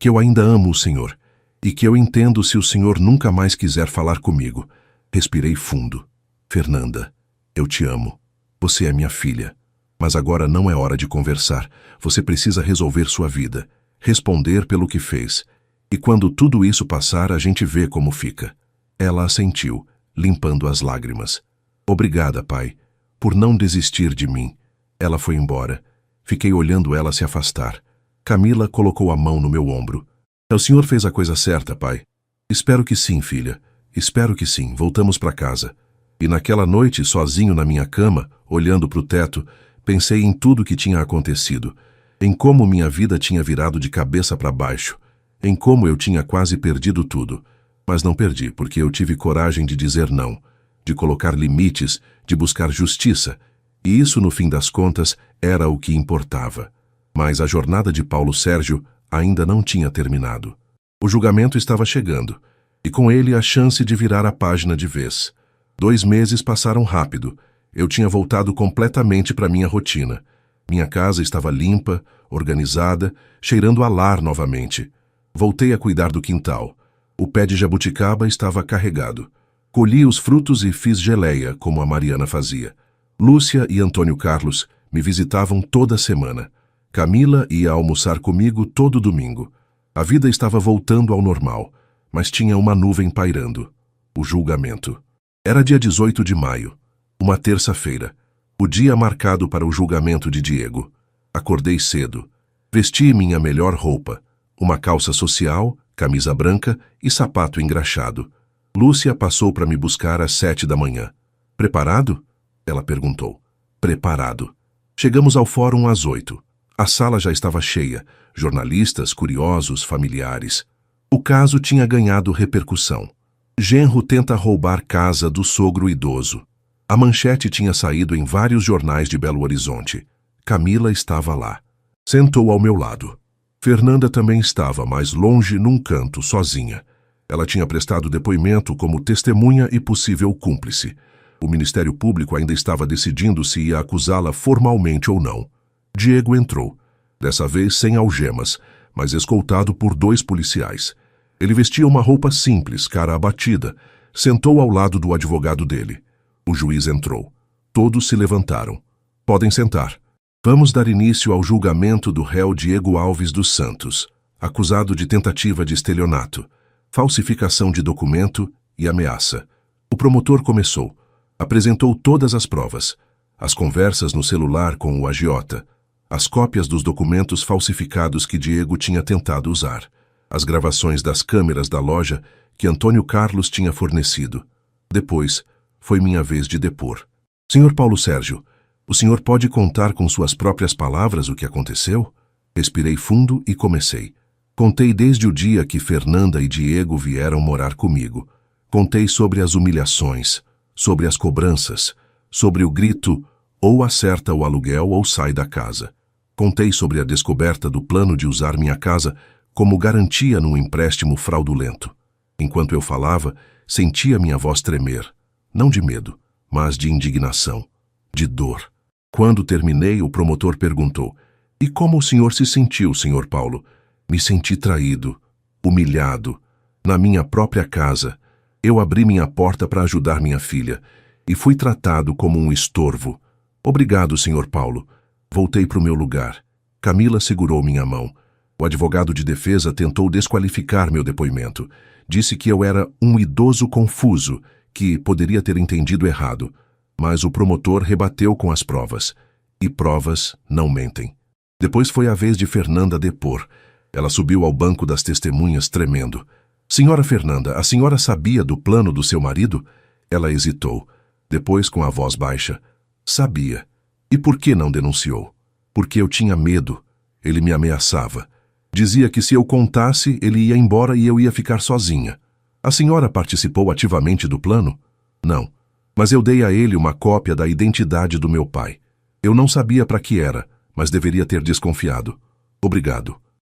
eu ainda amo o senhor, e que eu entendo se o senhor nunca mais quiser falar comigo. Respirei fundo. Fernanda, eu te amo. Você é minha filha. Mas agora não é hora de conversar. Você precisa resolver sua vida, responder pelo que fez. E quando tudo isso passar, a gente vê como fica. Ela assentiu, limpando as lágrimas. Obrigada, pai, por não desistir de mim. Ela foi embora. Fiquei olhando ela se afastar. Camila colocou a mão no meu ombro. O senhor fez a coisa certa, pai. Espero que sim, filha. Espero que sim. Voltamos para casa. E naquela noite, sozinho na minha cama, olhando para o teto, pensei em tudo o que tinha acontecido, em como minha vida tinha virado de cabeça para baixo, em como eu tinha quase perdido tudo. Mas não perdi, porque eu tive coragem de dizer não, de colocar limites, de buscar justiça, e isso, no fim das contas, era o que importava. Mas a jornada de Paulo Sérgio ainda não tinha terminado. O julgamento estava chegando, e com ele a chance de virar a página de vez. 2 meses passaram rápido. Eu tinha voltado completamente para minha rotina. Minha casa estava limpa, organizada, cheirando a lar novamente. Voltei a cuidar do quintal. O pé de jabuticaba estava carregado. Colhi os frutos e fiz geleia, como a Mariana fazia. Lúcia e Antônio Carlos me visitavam toda semana. Camila ia almoçar comigo todo domingo. A vida estava voltando ao normal, mas tinha uma nuvem pairando. O julgamento. Era dia 18 de maio, uma terça-feira, o dia marcado para o julgamento de Diego. Acordei cedo. Vesti minha melhor roupa, uma calça social, camisa branca e sapato engraxado. Lúcia passou para me buscar às 7 da manhã. Preparado? Ela perguntou. Preparado. Chegamos ao fórum às 8. A sala já estava cheia, jornalistas, curiosos, familiares. O caso tinha ganhado repercussão. Genro tenta roubar casa do sogro idoso. A manchete tinha saído em vários jornais de Belo Horizonte. Camila estava lá. Sentou ao meu lado. Fernanda também estava, mais longe, num canto, sozinha. Ela tinha prestado depoimento como testemunha e possível cúmplice. O Ministério Público ainda estava decidindo se ia acusá-la formalmente ou não. Diego entrou, dessa vez sem algemas, mas escoltado por 2 policiais. Ele vestia uma roupa simples, cara abatida. Sentou ao lado do advogado dele. O juiz entrou. Todos se levantaram. Podem sentar. Vamos dar início ao julgamento do réu Diego Alves dos Santos, acusado de tentativa de estelionato, falsificação de documento e ameaça. O promotor começou. Apresentou todas as provas. As conversas no celular com o agiota. As cópias dos documentos falsificados que Diego tinha tentado usar. As gravações das câmeras da loja que Antônio Carlos tinha fornecido. Depois, foi minha vez de depor. Senhor Paulo Sérgio, o senhor pode contar com suas próprias palavras o que aconteceu? Respirei fundo e comecei. Contei desde o dia que Fernanda e Diego vieram morar comigo. Contei sobre as humilhações, sobre as cobranças, sobre o grito ou acerta o aluguel ou sai da casa. Contei sobre a descoberta do plano de usar minha casa como garantia num empréstimo fraudulento. Enquanto eu falava, sentia minha voz tremer, não de medo, mas de indignação, de dor. Quando terminei, o promotor perguntou: "E como o senhor se sentiu, senhor Paulo?" Me senti traído, humilhado. Na minha própria casa, eu abri minha porta para ajudar minha filha e fui tratado como um estorvo. Obrigado, senhor Paulo. Voltei para o meu lugar. Camila segurou minha mão. O advogado de defesa tentou desqualificar meu depoimento. Disse que eu era um idoso confuso, que poderia ter entendido errado. Mas o promotor rebateu com as provas. E provas não mentem. Depois foi a vez de Fernanda depor. Ela subiu ao banco das testemunhas tremendo. "Senhora Fernanda, a senhora sabia do plano do seu marido?" Ela hesitou. Depois, com a voz baixa: "Sabia. E por que não denunciou?" "Porque eu tinha medo. Ele me ameaçava. Dizia que se eu contasse, ele ia embora e eu ia ficar sozinha." "A senhora participou ativamente do plano?" "Não. Mas eu dei a ele uma cópia da identidade do meu pai. Eu não sabia para que era, mas deveria ter desconfiado." "Obrigado."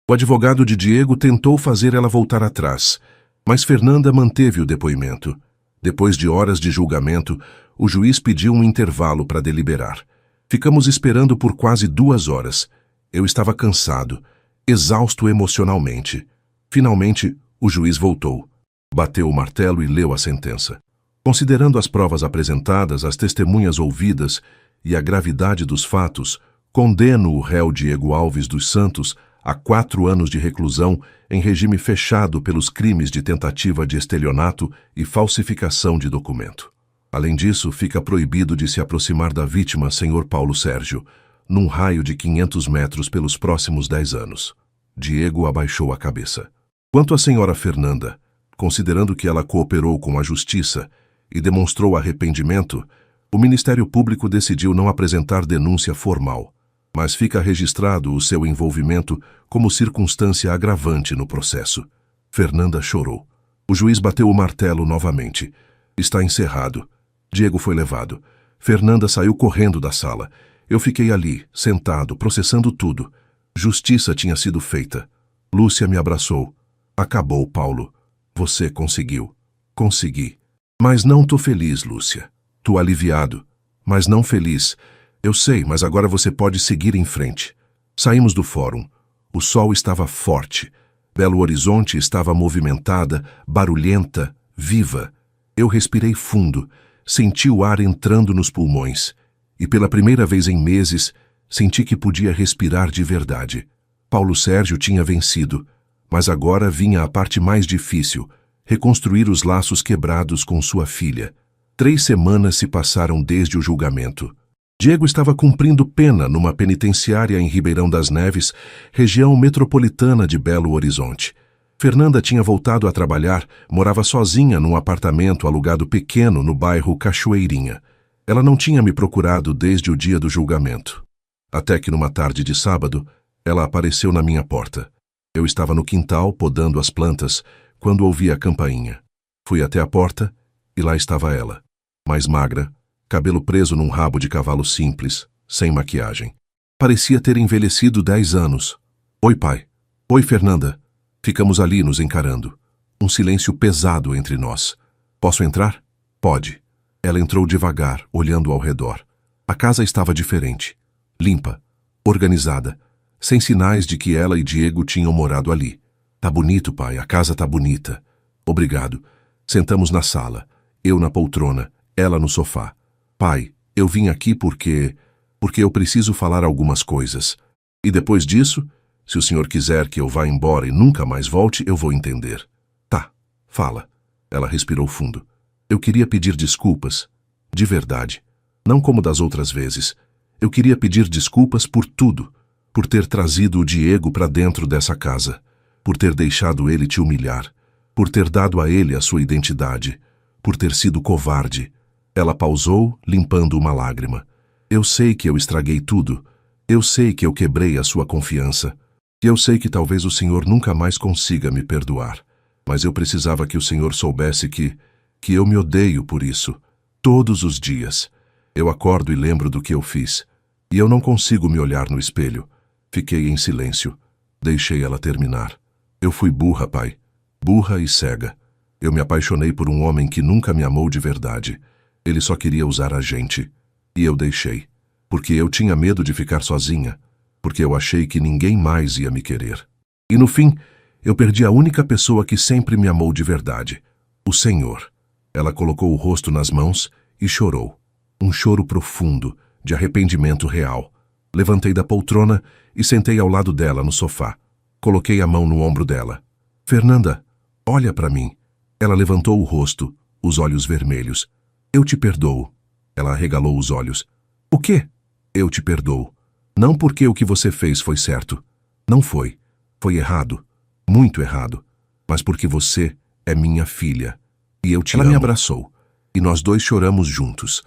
O advogado de Diego tentou fazer ela voltar atrás, mas Fernanda manteve o depoimento. Depois de horas de julgamento, o juiz pediu um intervalo para deliberar. Ficamos esperando por quase 2 horas. Eu estava cansado, exausto emocionalmente. Finalmente, o juiz voltou. Bateu o martelo e leu a sentença. Considerando as provas apresentadas, as testemunhas ouvidas e a gravidade dos fatos, condeno o réu Diego Alves dos Santos a 4 anos de reclusão em regime fechado pelos crimes de tentativa de estelionato e falsificação de documento. Além disso, fica proibido de se aproximar da vítima, senhor Paulo Sérgio, num raio de 500 metros pelos próximos 10 anos. Diego abaixou a cabeça. Quanto à senhora Fernanda, considerando que ela cooperou com a justiça e demonstrou arrependimento, o Ministério Público decidiu não apresentar denúncia formal, mas fica registrado o seu envolvimento como circunstância agravante no processo. Fernanda chorou. O juiz bateu o martelo novamente. Está encerrado. Diego foi levado. Fernanda saiu correndo da sala. Eu fiquei ali, sentado, processando tudo. Justiça tinha sido feita. Lúcia me abraçou. Acabou, Paulo. Você conseguiu. Consegui. Mas não tô feliz, Lúcia. Tô aliviado. Mas não feliz. Eu sei, mas agora você pode seguir em frente. Saímos do fórum. O sol estava forte. Belo Horizonte estava movimentada, barulhenta, viva. Eu respirei fundo, senti o ar entrando nos pulmões. E pela primeira vez em meses, senti que podia respirar de verdade. Paulo Sérgio tinha vencido, mas agora vinha a parte mais difícil, reconstruir os laços quebrados com sua filha. 3 semanas se passaram desde o julgamento. Diego estava cumprindo pena numa penitenciária em Ribeirão das Neves, região metropolitana de Belo Horizonte. Fernanda tinha voltado a trabalhar, morava sozinha num apartamento alugado pequeno no bairro Cachoeirinha. Ela não tinha me procurado desde o dia do julgamento. Até que numa tarde de sábado, ela apareceu na minha porta. Eu estava no quintal, podando as plantas, quando ouvi a campainha. Fui até a porta e lá estava ela, mais magra, cabelo preso num rabo de cavalo simples, sem maquiagem. Parecia ter envelhecido 10 anos. Oi, pai. Oi, Fernanda. Ficamos ali nos encarando. Um silêncio pesado entre nós. Posso entrar? Pode. Ela entrou devagar, olhando ao redor. A casa estava diferente. Limpa, organizada, sem sinais de que ela e Diego tinham morado ali. Tá bonito, pai, a casa tá bonita. Obrigado. Sentamos na sala. Eu na poltrona, ela no sofá. Pai, eu vim aqui porque eu preciso falar algumas coisas. E depois disso, se o senhor quiser que eu vá embora e nunca mais volte, eu vou entender. Tá, fala. Ela respirou fundo. Eu queria pedir desculpas, de verdade. Não como das outras vezes. Eu queria pedir desculpas por tudo. Por ter trazido o Diego para dentro dessa casa. Por ter deixado ele te humilhar. Por ter dado a ele a sua identidade. Por ter sido covarde. Ela pausou, limpando uma lágrima. Eu sei que eu estraguei tudo. Eu sei que eu quebrei a sua confiança. E eu sei que talvez o senhor nunca mais consiga me perdoar. Mas eu precisava que o senhor soubesse que eu me odeio por isso. Todos os dias. Eu acordo e lembro do que eu fiz. E eu não consigo me olhar no espelho. Fiquei em silêncio. Deixei ela terminar. Eu fui burra, pai. Burra e cega. Eu me apaixonei por um homem que nunca me amou de verdade. Ele só queria usar a gente. E eu deixei. Porque eu tinha medo de ficar sozinha. Porque eu achei que ninguém mais ia me querer. E no fim, eu perdi a única pessoa que sempre me amou de verdade. O Senhor. Ela colocou o rosto nas mãos e chorou. Um choro profundo, de arrependimento real. Levantei da poltrona e sentei ao lado dela no sofá. Coloquei a mão no ombro dela. Fernanda, olha para mim. Ela levantou o rosto, os olhos vermelhos. Eu te perdoo. Ela arregalou os olhos. O quê? Eu te perdoo. Não porque o que você fez foi certo. Não foi. Foi errado. Muito errado. Mas porque você é minha filha. E eu te amo. Ela me abraçou. E nós dois choramos juntos.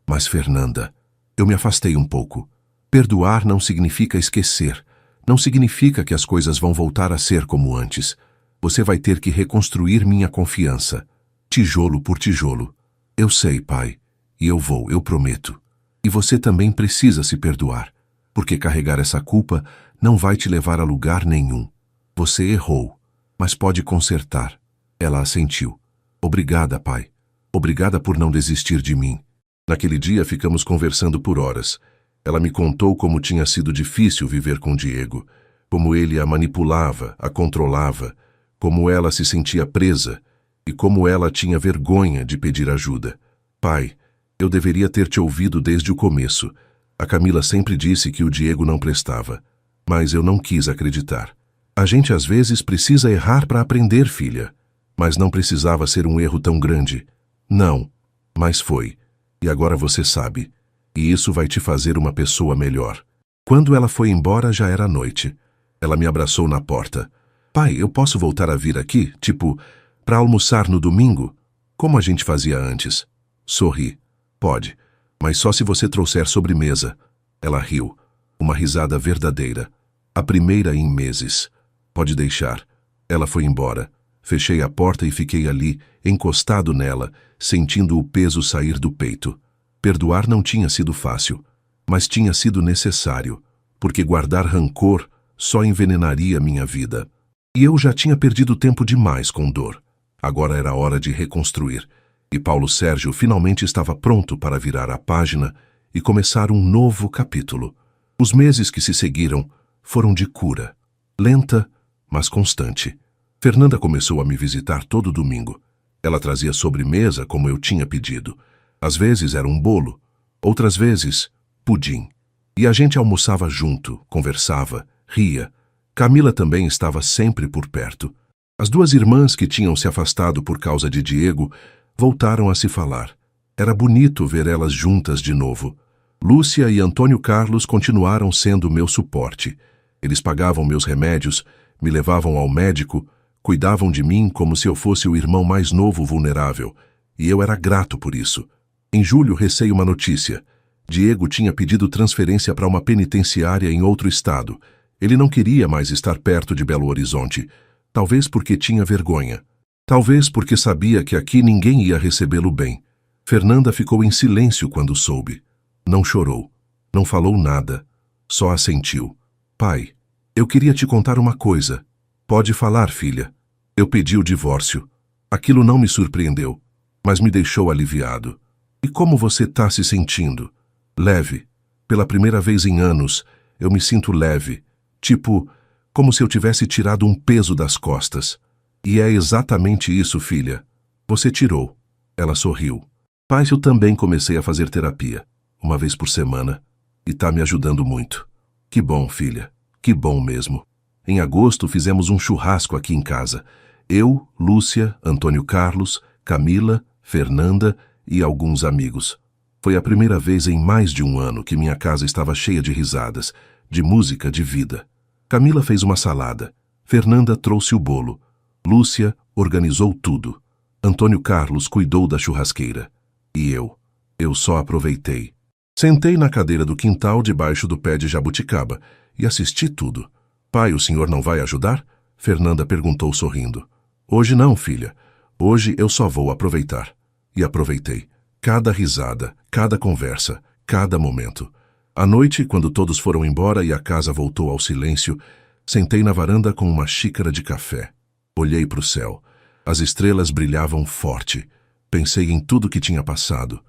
Mas, Fernanda, eu me afastei um pouco. Perdoar não significa esquecer. Não significa que as coisas vão voltar a ser como antes. Você vai ter que reconstruir minha confiança. Tijolo por tijolo. Eu sei, pai. E eu prometo. E você também precisa se perdoar. Porque carregar essa culpa não vai te levar a lugar nenhum. Você errou, mas pode consertar. Ela assentiu. Obrigada, pai. Obrigada por não desistir de mim. Naquele dia ficamos conversando por horas. Ela me contou como tinha sido difícil viver com Diego, como ele a manipulava, a controlava, como ela se sentia presa e como ela tinha vergonha de pedir ajuda. Pai, eu deveria ter te ouvido desde o começo. A Camila sempre disse que o Diego não prestava, mas eu não quis acreditar. A gente às vezes precisa errar para aprender, filha. Mas não precisava ser um erro tão grande. Não, mas foi. E agora você sabe. E isso vai te fazer uma pessoa melhor. Quando ela foi embora, já era noite. Ela me abraçou na porta. Pai, eu posso voltar a vir aqui, tipo, para almoçar no domingo? Como a gente fazia antes. Sorri. Pode, mas só se você trouxer sobremesa. Ela riu. Uma risada verdadeira. A primeira em meses. Pode deixar. Ela foi embora. Fechei a porta e fiquei ali, encostado nela, sentindo o peso sair do peito. Perdoar não tinha sido fácil, mas tinha sido necessário, porque guardar rancor só envenenaria minha vida. E eu já tinha perdido tempo demais com dor. Agora era hora de reconstruir, e Paulo Sérgio finalmente estava pronto para virar a página e começar um novo capítulo. Os meses que se seguiram foram de cura, lenta, mas constante. Fernanda começou a me visitar todo domingo. Ela trazia sobremesa como eu tinha pedido. Às vezes era um bolo, outras vezes pudim. E a gente almoçava junto, conversava, ria. Camila também estava sempre por perto. As duas irmãs que tinham se afastado por causa de Diego voltaram a se falar. Era bonito ver elas juntas de novo. Lúcia e Antônio Carlos continuaram sendo meu suporte. Eles pagavam meus remédios, me levavam ao médico, cuidavam de mim como se eu fosse o irmão mais novo vulnerável, e eu era grato por isso. Em julho recebi uma notícia. Diego tinha pedido transferência para uma penitenciária em outro estado. Ele não queria mais estar perto de Belo Horizonte, talvez porque tinha vergonha. Talvez porque sabia que aqui ninguém ia recebê-lo bem. Fernanda ficou em silêncio quando soube. Não chorou, não falou nada, só assentiu. Pai, eu queria te contar uma coisa. Pode falar, filha. Eu pedi o divórcio. Aquilo não me surpreendeu, mas me deixou aliviado. E como você está se sentindo? Leve. Pela primeira vez em anos, eu me sinto leve. Tipo, como se eu tivesse tirado um peso das costas. E é exatamente isso, filha. Você tirou. Ela sorriu. Pai, eu também comecei a fazer terapia, uma vez por semana, e tá me ajudando muito. Que bom, filha. Que bom mesmo. Em agosto fizemos um churrasco aqui em casa. Eu, Lúcia, Antônio Carlos, Camila, Fernanda e alguns amigos. Foi a primeira vez em mais de um ano que minha casa estava cheia de risadas, de música, de vida. Camila fez uma salada. Fernanda trouxe o bolo. Lúcia organizou tudo. Antônio Carlos cuidou da churrasqueira. E eu só aproveitei. Sentei na cadeira do quintal debaixo do pé de jabuticaba e assisti tudo. Pai, o senhor não vai ajudar? Fernanda perguntou sorrindo. Hoje não, filha. Hoje eu só vou aproveitar. E aproveitei. Cada risada, cada conversa, cada momento. À noite, quando todos foram embora e a casa voltou ao silêncio, sentei na varanda com uma xícara de café. Olhei para o céu. As estrelas brilhavam forte. Pensei em tudo que tinha passado.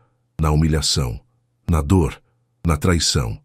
Na humilhação, na dor, na traição.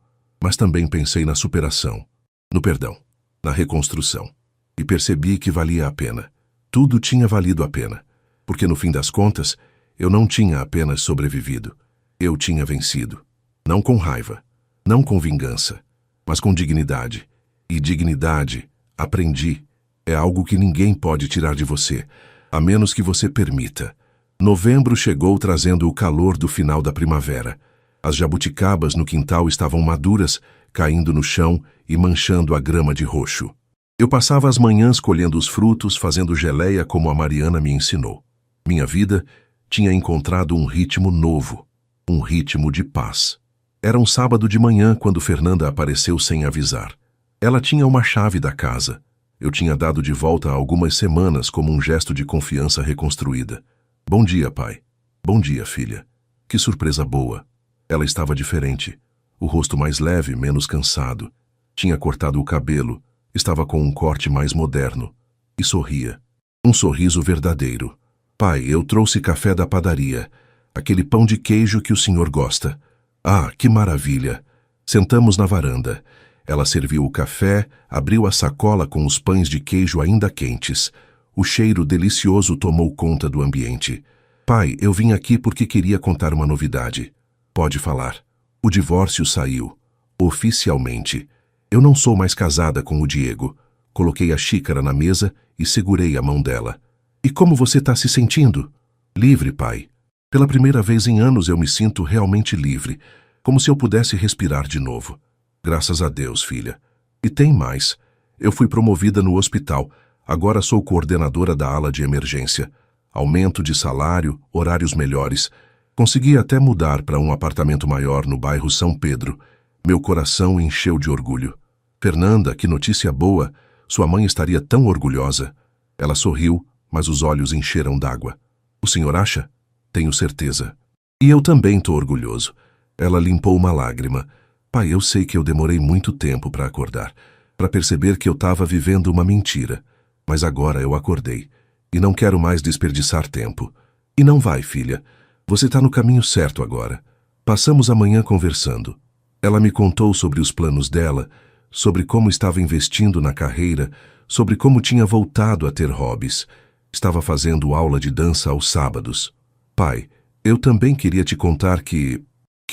Mas também pensei na superação, no perdão, na reconstrução. E percebi que valia a pena. Tudo tinha valido a pena. Porque no fim das contas, eu não tinha apenas sobrevivido. Eu tinha vencido. Não com raiva, não com vingança, mas com dignidade. E dignidade, aprendi, é algo que ninguém pode tirar de você, a menos que você permita. Novembro chegou trazendo o calor do final da primavera. As jabuticabas no quintal estavam maduras, caindo no chão e manchando a grama de roxo. Eu passava as manhãs colhendo os frutos, fazendo geleia como a Mariana me ensinou. Minha vida tinha encontrado um ritmo novo, um ritmo de paz. Era um sábado de manhã quando Fernanda apareceu sem avisar. Ela tinha uma chave da casa. Eu tinha dado de volta há algumas semanas como um gesto de confiança reconstruída. Bom dia, pai. Bom dia, filha. Que surpresa boa. Ela estava diferente. O rosto mais leve, menos cansado. Tinha cortado o cabelo. Estava com um corte mais moderno. E sorria. Um sorriso verdadeiro. Pai, eu trouxe café da padaria. Aquele pão de queijo que o senhor gosta. Ah, que maravilha. Sentamos na varanda. Ela serviu o café, abriu a sacola com os pães de queijo ainda quentes. O cheiro delicioso tomou conta do ambiente. Pai, eu vim aqui porque queria contar uma novidade. Pode falar. O divórcio saiu. Oficialmente. Eu não sou mais casada com o Diego. Coloquei a xícara na mesa e segurei a mão dela. E como você está se sentindo? Livre, pai. Pela primeira vez em anos eu me sinto realmente livre, como se eu pudesse respirar de novo. Graças a Deus, filha. E tem mais. Eu fui promovida no hospital. Agora sou coordenadora da ala de emergência. Aumento de salário, horários melhores. Consegui até mudar para um apartamento maior no bairro São Pedro. Meu coração encheu de orgulho. Fernanda, que notícia boa. Sua mãe estaria tão orgulhosa. Ela sorriu, mas os olhos encheram d'água. O senhor acha? Tenho certeza. E eu também tô orgulhoso. Ela limpou uma lágrima. Pai, eu sei que eu demorei muito tempo para acordar, para perceber que eu estava vivendo uma mentira. Mas agora eu acordei. E não quero mais desperdiçar tempo. E não vai, filha. Você está no caminho certo agora. Passamos a manhã conversando. Ela me contou sobre os planos dela, sobre como estava investindo na carreira, sobre como tinha voltado a ter hobbies. Estava fazendo aula de dança aos sábados. Pai, eu também queria te contar que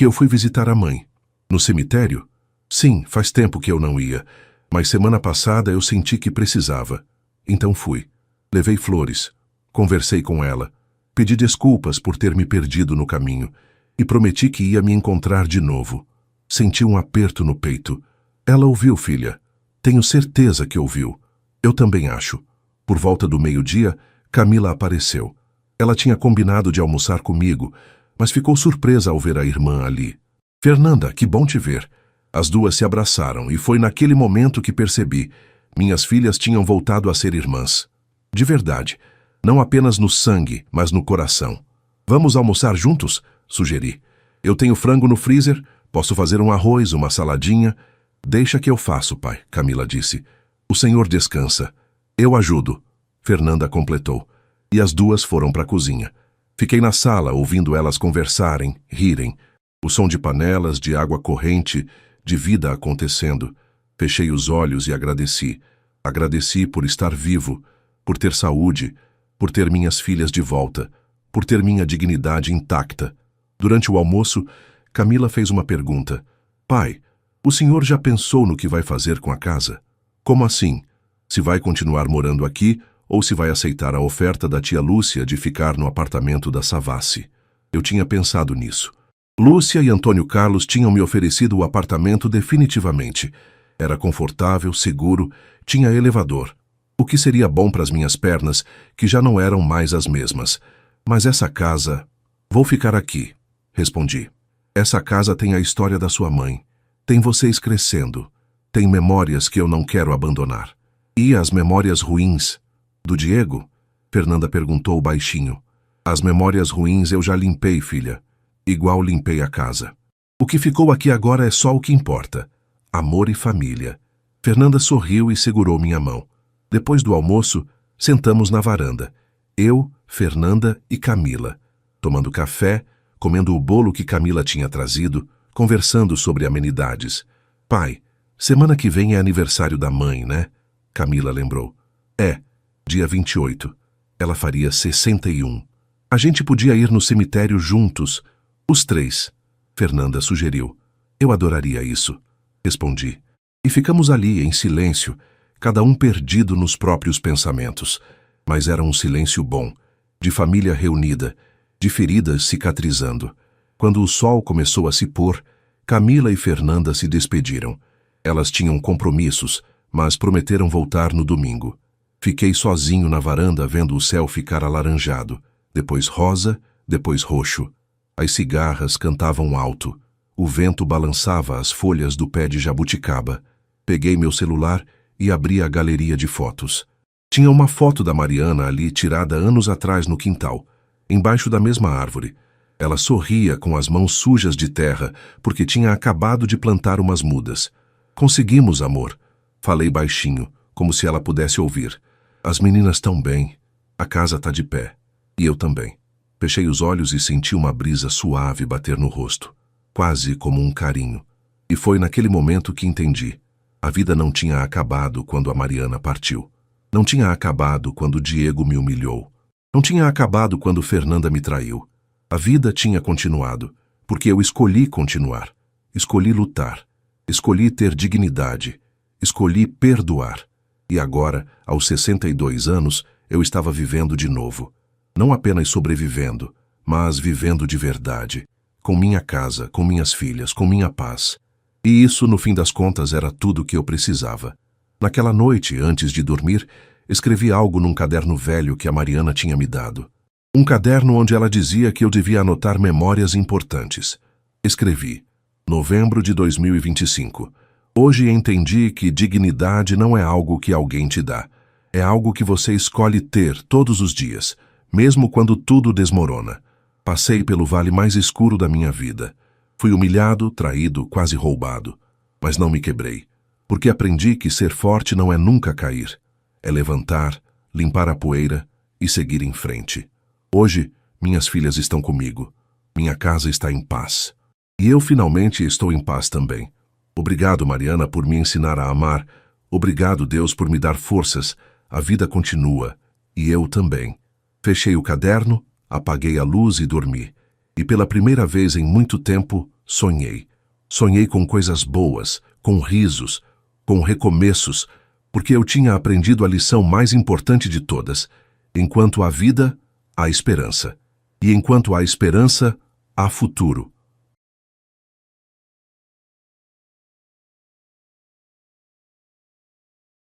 eu fui visitar a mãe. No cemitério? Sim, faz tempo que eu não ia, mas semana passada eu senti que precisava. Então fui. Levei flores. Conversei com ela. Pedi desculpas por ter me perdido no caminho e prometi que ia me encontrar de novo. Senti um aperto no peito. Ela ouviu, filha. Tenho certeza que ouviu. Eu também acho. Por volta do meio-dia, Camila apareceu. Ela tinha combinado de almoçar comigo, mas ficou surpresa ao ver a irmã ali. Fernanda, que bom te ver. As duas se abraçaram e foi naquele momento que percebi. Minhas filhas tinham voltado a ser irmãs. De verdade. Não apenas no sangue, mas no coração. Vamos almoçar juntos? Sugeri. Eu tenho frango no freezer, posso fazer um arroz, uma saladinha. Deixa que eu faço, pai, Camila disse. O senhor descansa. Eu ajudo, Fernanda completou. E as duas foram para a cozinha. Fiquei na sala, ouvindo elas conversarem, rirem. O som de panelas, de água corrente, de vida acontecendo. Fechei os olhos e agradeci. Agradeci por estar vivo, por ter saúde, por ter minhas filhas de volta, por ter minha dignidade intacta. Durante o almoço, Camila fez uma pergunta. Pai, o senhor já pensou no que vai fazer com a casa? Como assim? Se vai continuar morando aqui ou se vai aceitar a oferta da tia Lúcia de ficar no apartamento da Savassi? Eu tinha pensado nisso. Lúcia e Antônio Carlos tinham me oferecido o apartamento definitivamente. Era confortável, seguro, tinha elevador. O que seria bom para as minhas pernas, que já não eram mais as mesmas. Mas essa casa... Vou ficar aqui, respondi. Essa casa tem a história da sua mãe. Tem vocês crescendo. Tem memórias que eu não quero abandonar. E as memórias ruins? Do Diego? Fernanda perguntou baixinho. As memórias ruins eu já limpei, filha. Igual limpei a casa. O que ficou aqui agora é só o que importa. Amor e família. Fernanda sorriu e segurou minha mão. Depois do almoço, sentamos na varanda. Eu, Fernanda e Camila. Tomando café, comendo o bolo que Camila tinha trazido, conversando sobre amenidades. Pai, semana que vem é aniversário da mãe, né? Camila lembrou. É, dia 28. Ela faria 61. A gente podia ir no cemitério juntos, os três. Fernanda sugeriu. Eu adoraria isso, respondi. E ficamos ali, em silêncio, cada um perdido nos próprios pensamentos. Mas era um silêncio bom, de família reunida, de feridas cicatrizando. Quando o sol começou a se pôr, Camila e Fernanda se despediram. Elas tinham compromissos, mas prometeram voltar no domingo. Fiquei sozinho na varanda vendo o céu ficar alaranjado, depois rosa, depois roxo. As cigarras cantavam alto. O vento balançava as folhas do pé de jabuticaba. Peguei meu celular e abri a galeria de fotos. Tinha uma foto da Mariana ali tirada anos atrás no quintal, embaixo da mesma árvore. Ela sorria com as mãos sujas de terra, porque tinha acabado de plantar umas mudas. Conseguimos, amor. Falei baixinho, como se ela pudesse ouvir. As meninas estão bem. A casa está de pé. E eu também. Fechei os olhos e senti uma brisa suave bater no rosto, quase como um carinho. E foi naquele momento que entendi. A vida não tinha acabado quando a Mariana partiu. Não tinha acabado quando Diego me humilhou. Não tinha acabado quando Fernanda me traiu. A vida tinha continuado, porque eu escolhi continuar. Escolhi lutar. Escolhi ter dignidade. Escolhi perdoar. E agora, aos 62 anos, eu estava vivendo de novo. Não apenas sobrevivendo, mas vivendo de verdade. Com minha casa, com minhas filhas, com minha paz. E isso, no fim das contas, era tudo o que eu precisava. Naquela noite, antes de dormir, escrevi algo num caderno velho que a Mariana tinha me dado. Um caderno onde ela dizia que eu devia anotar memórias importantes. Escrevi: novembro de 2025. Hoje entendi que dignidade não é algo que alguém te dá. É algo que você escolhe ter todos os dias, mesmo quando tudo desmorona. Passei pelo vale mais escuro da minha vida. Fui humilhado, traído, quase roubado. Mas não me quebrei, porque aprendi que ser forte não é nunca cair. É levantar, limpar a poeira e seguir em frente. Hoje, minhas filhas estão comigo. Minha casa está em paz. E eu finalmente estou em paz também. Obrigado, Mariana, por me ensinar a amar. Obrigado, Deus, por me dar forças. A vida continua. E eu também. Fechei o caderno, apaguei a luz e dormi. E pela primeira vez em muito tempo, sonhei. Sonhei com coisas boas, com risos, com recomeços, porque eu tinha aprendido a lição mais importante de todas. Enquanto há vida, há esperança. E enquanto há esperança, há futuro.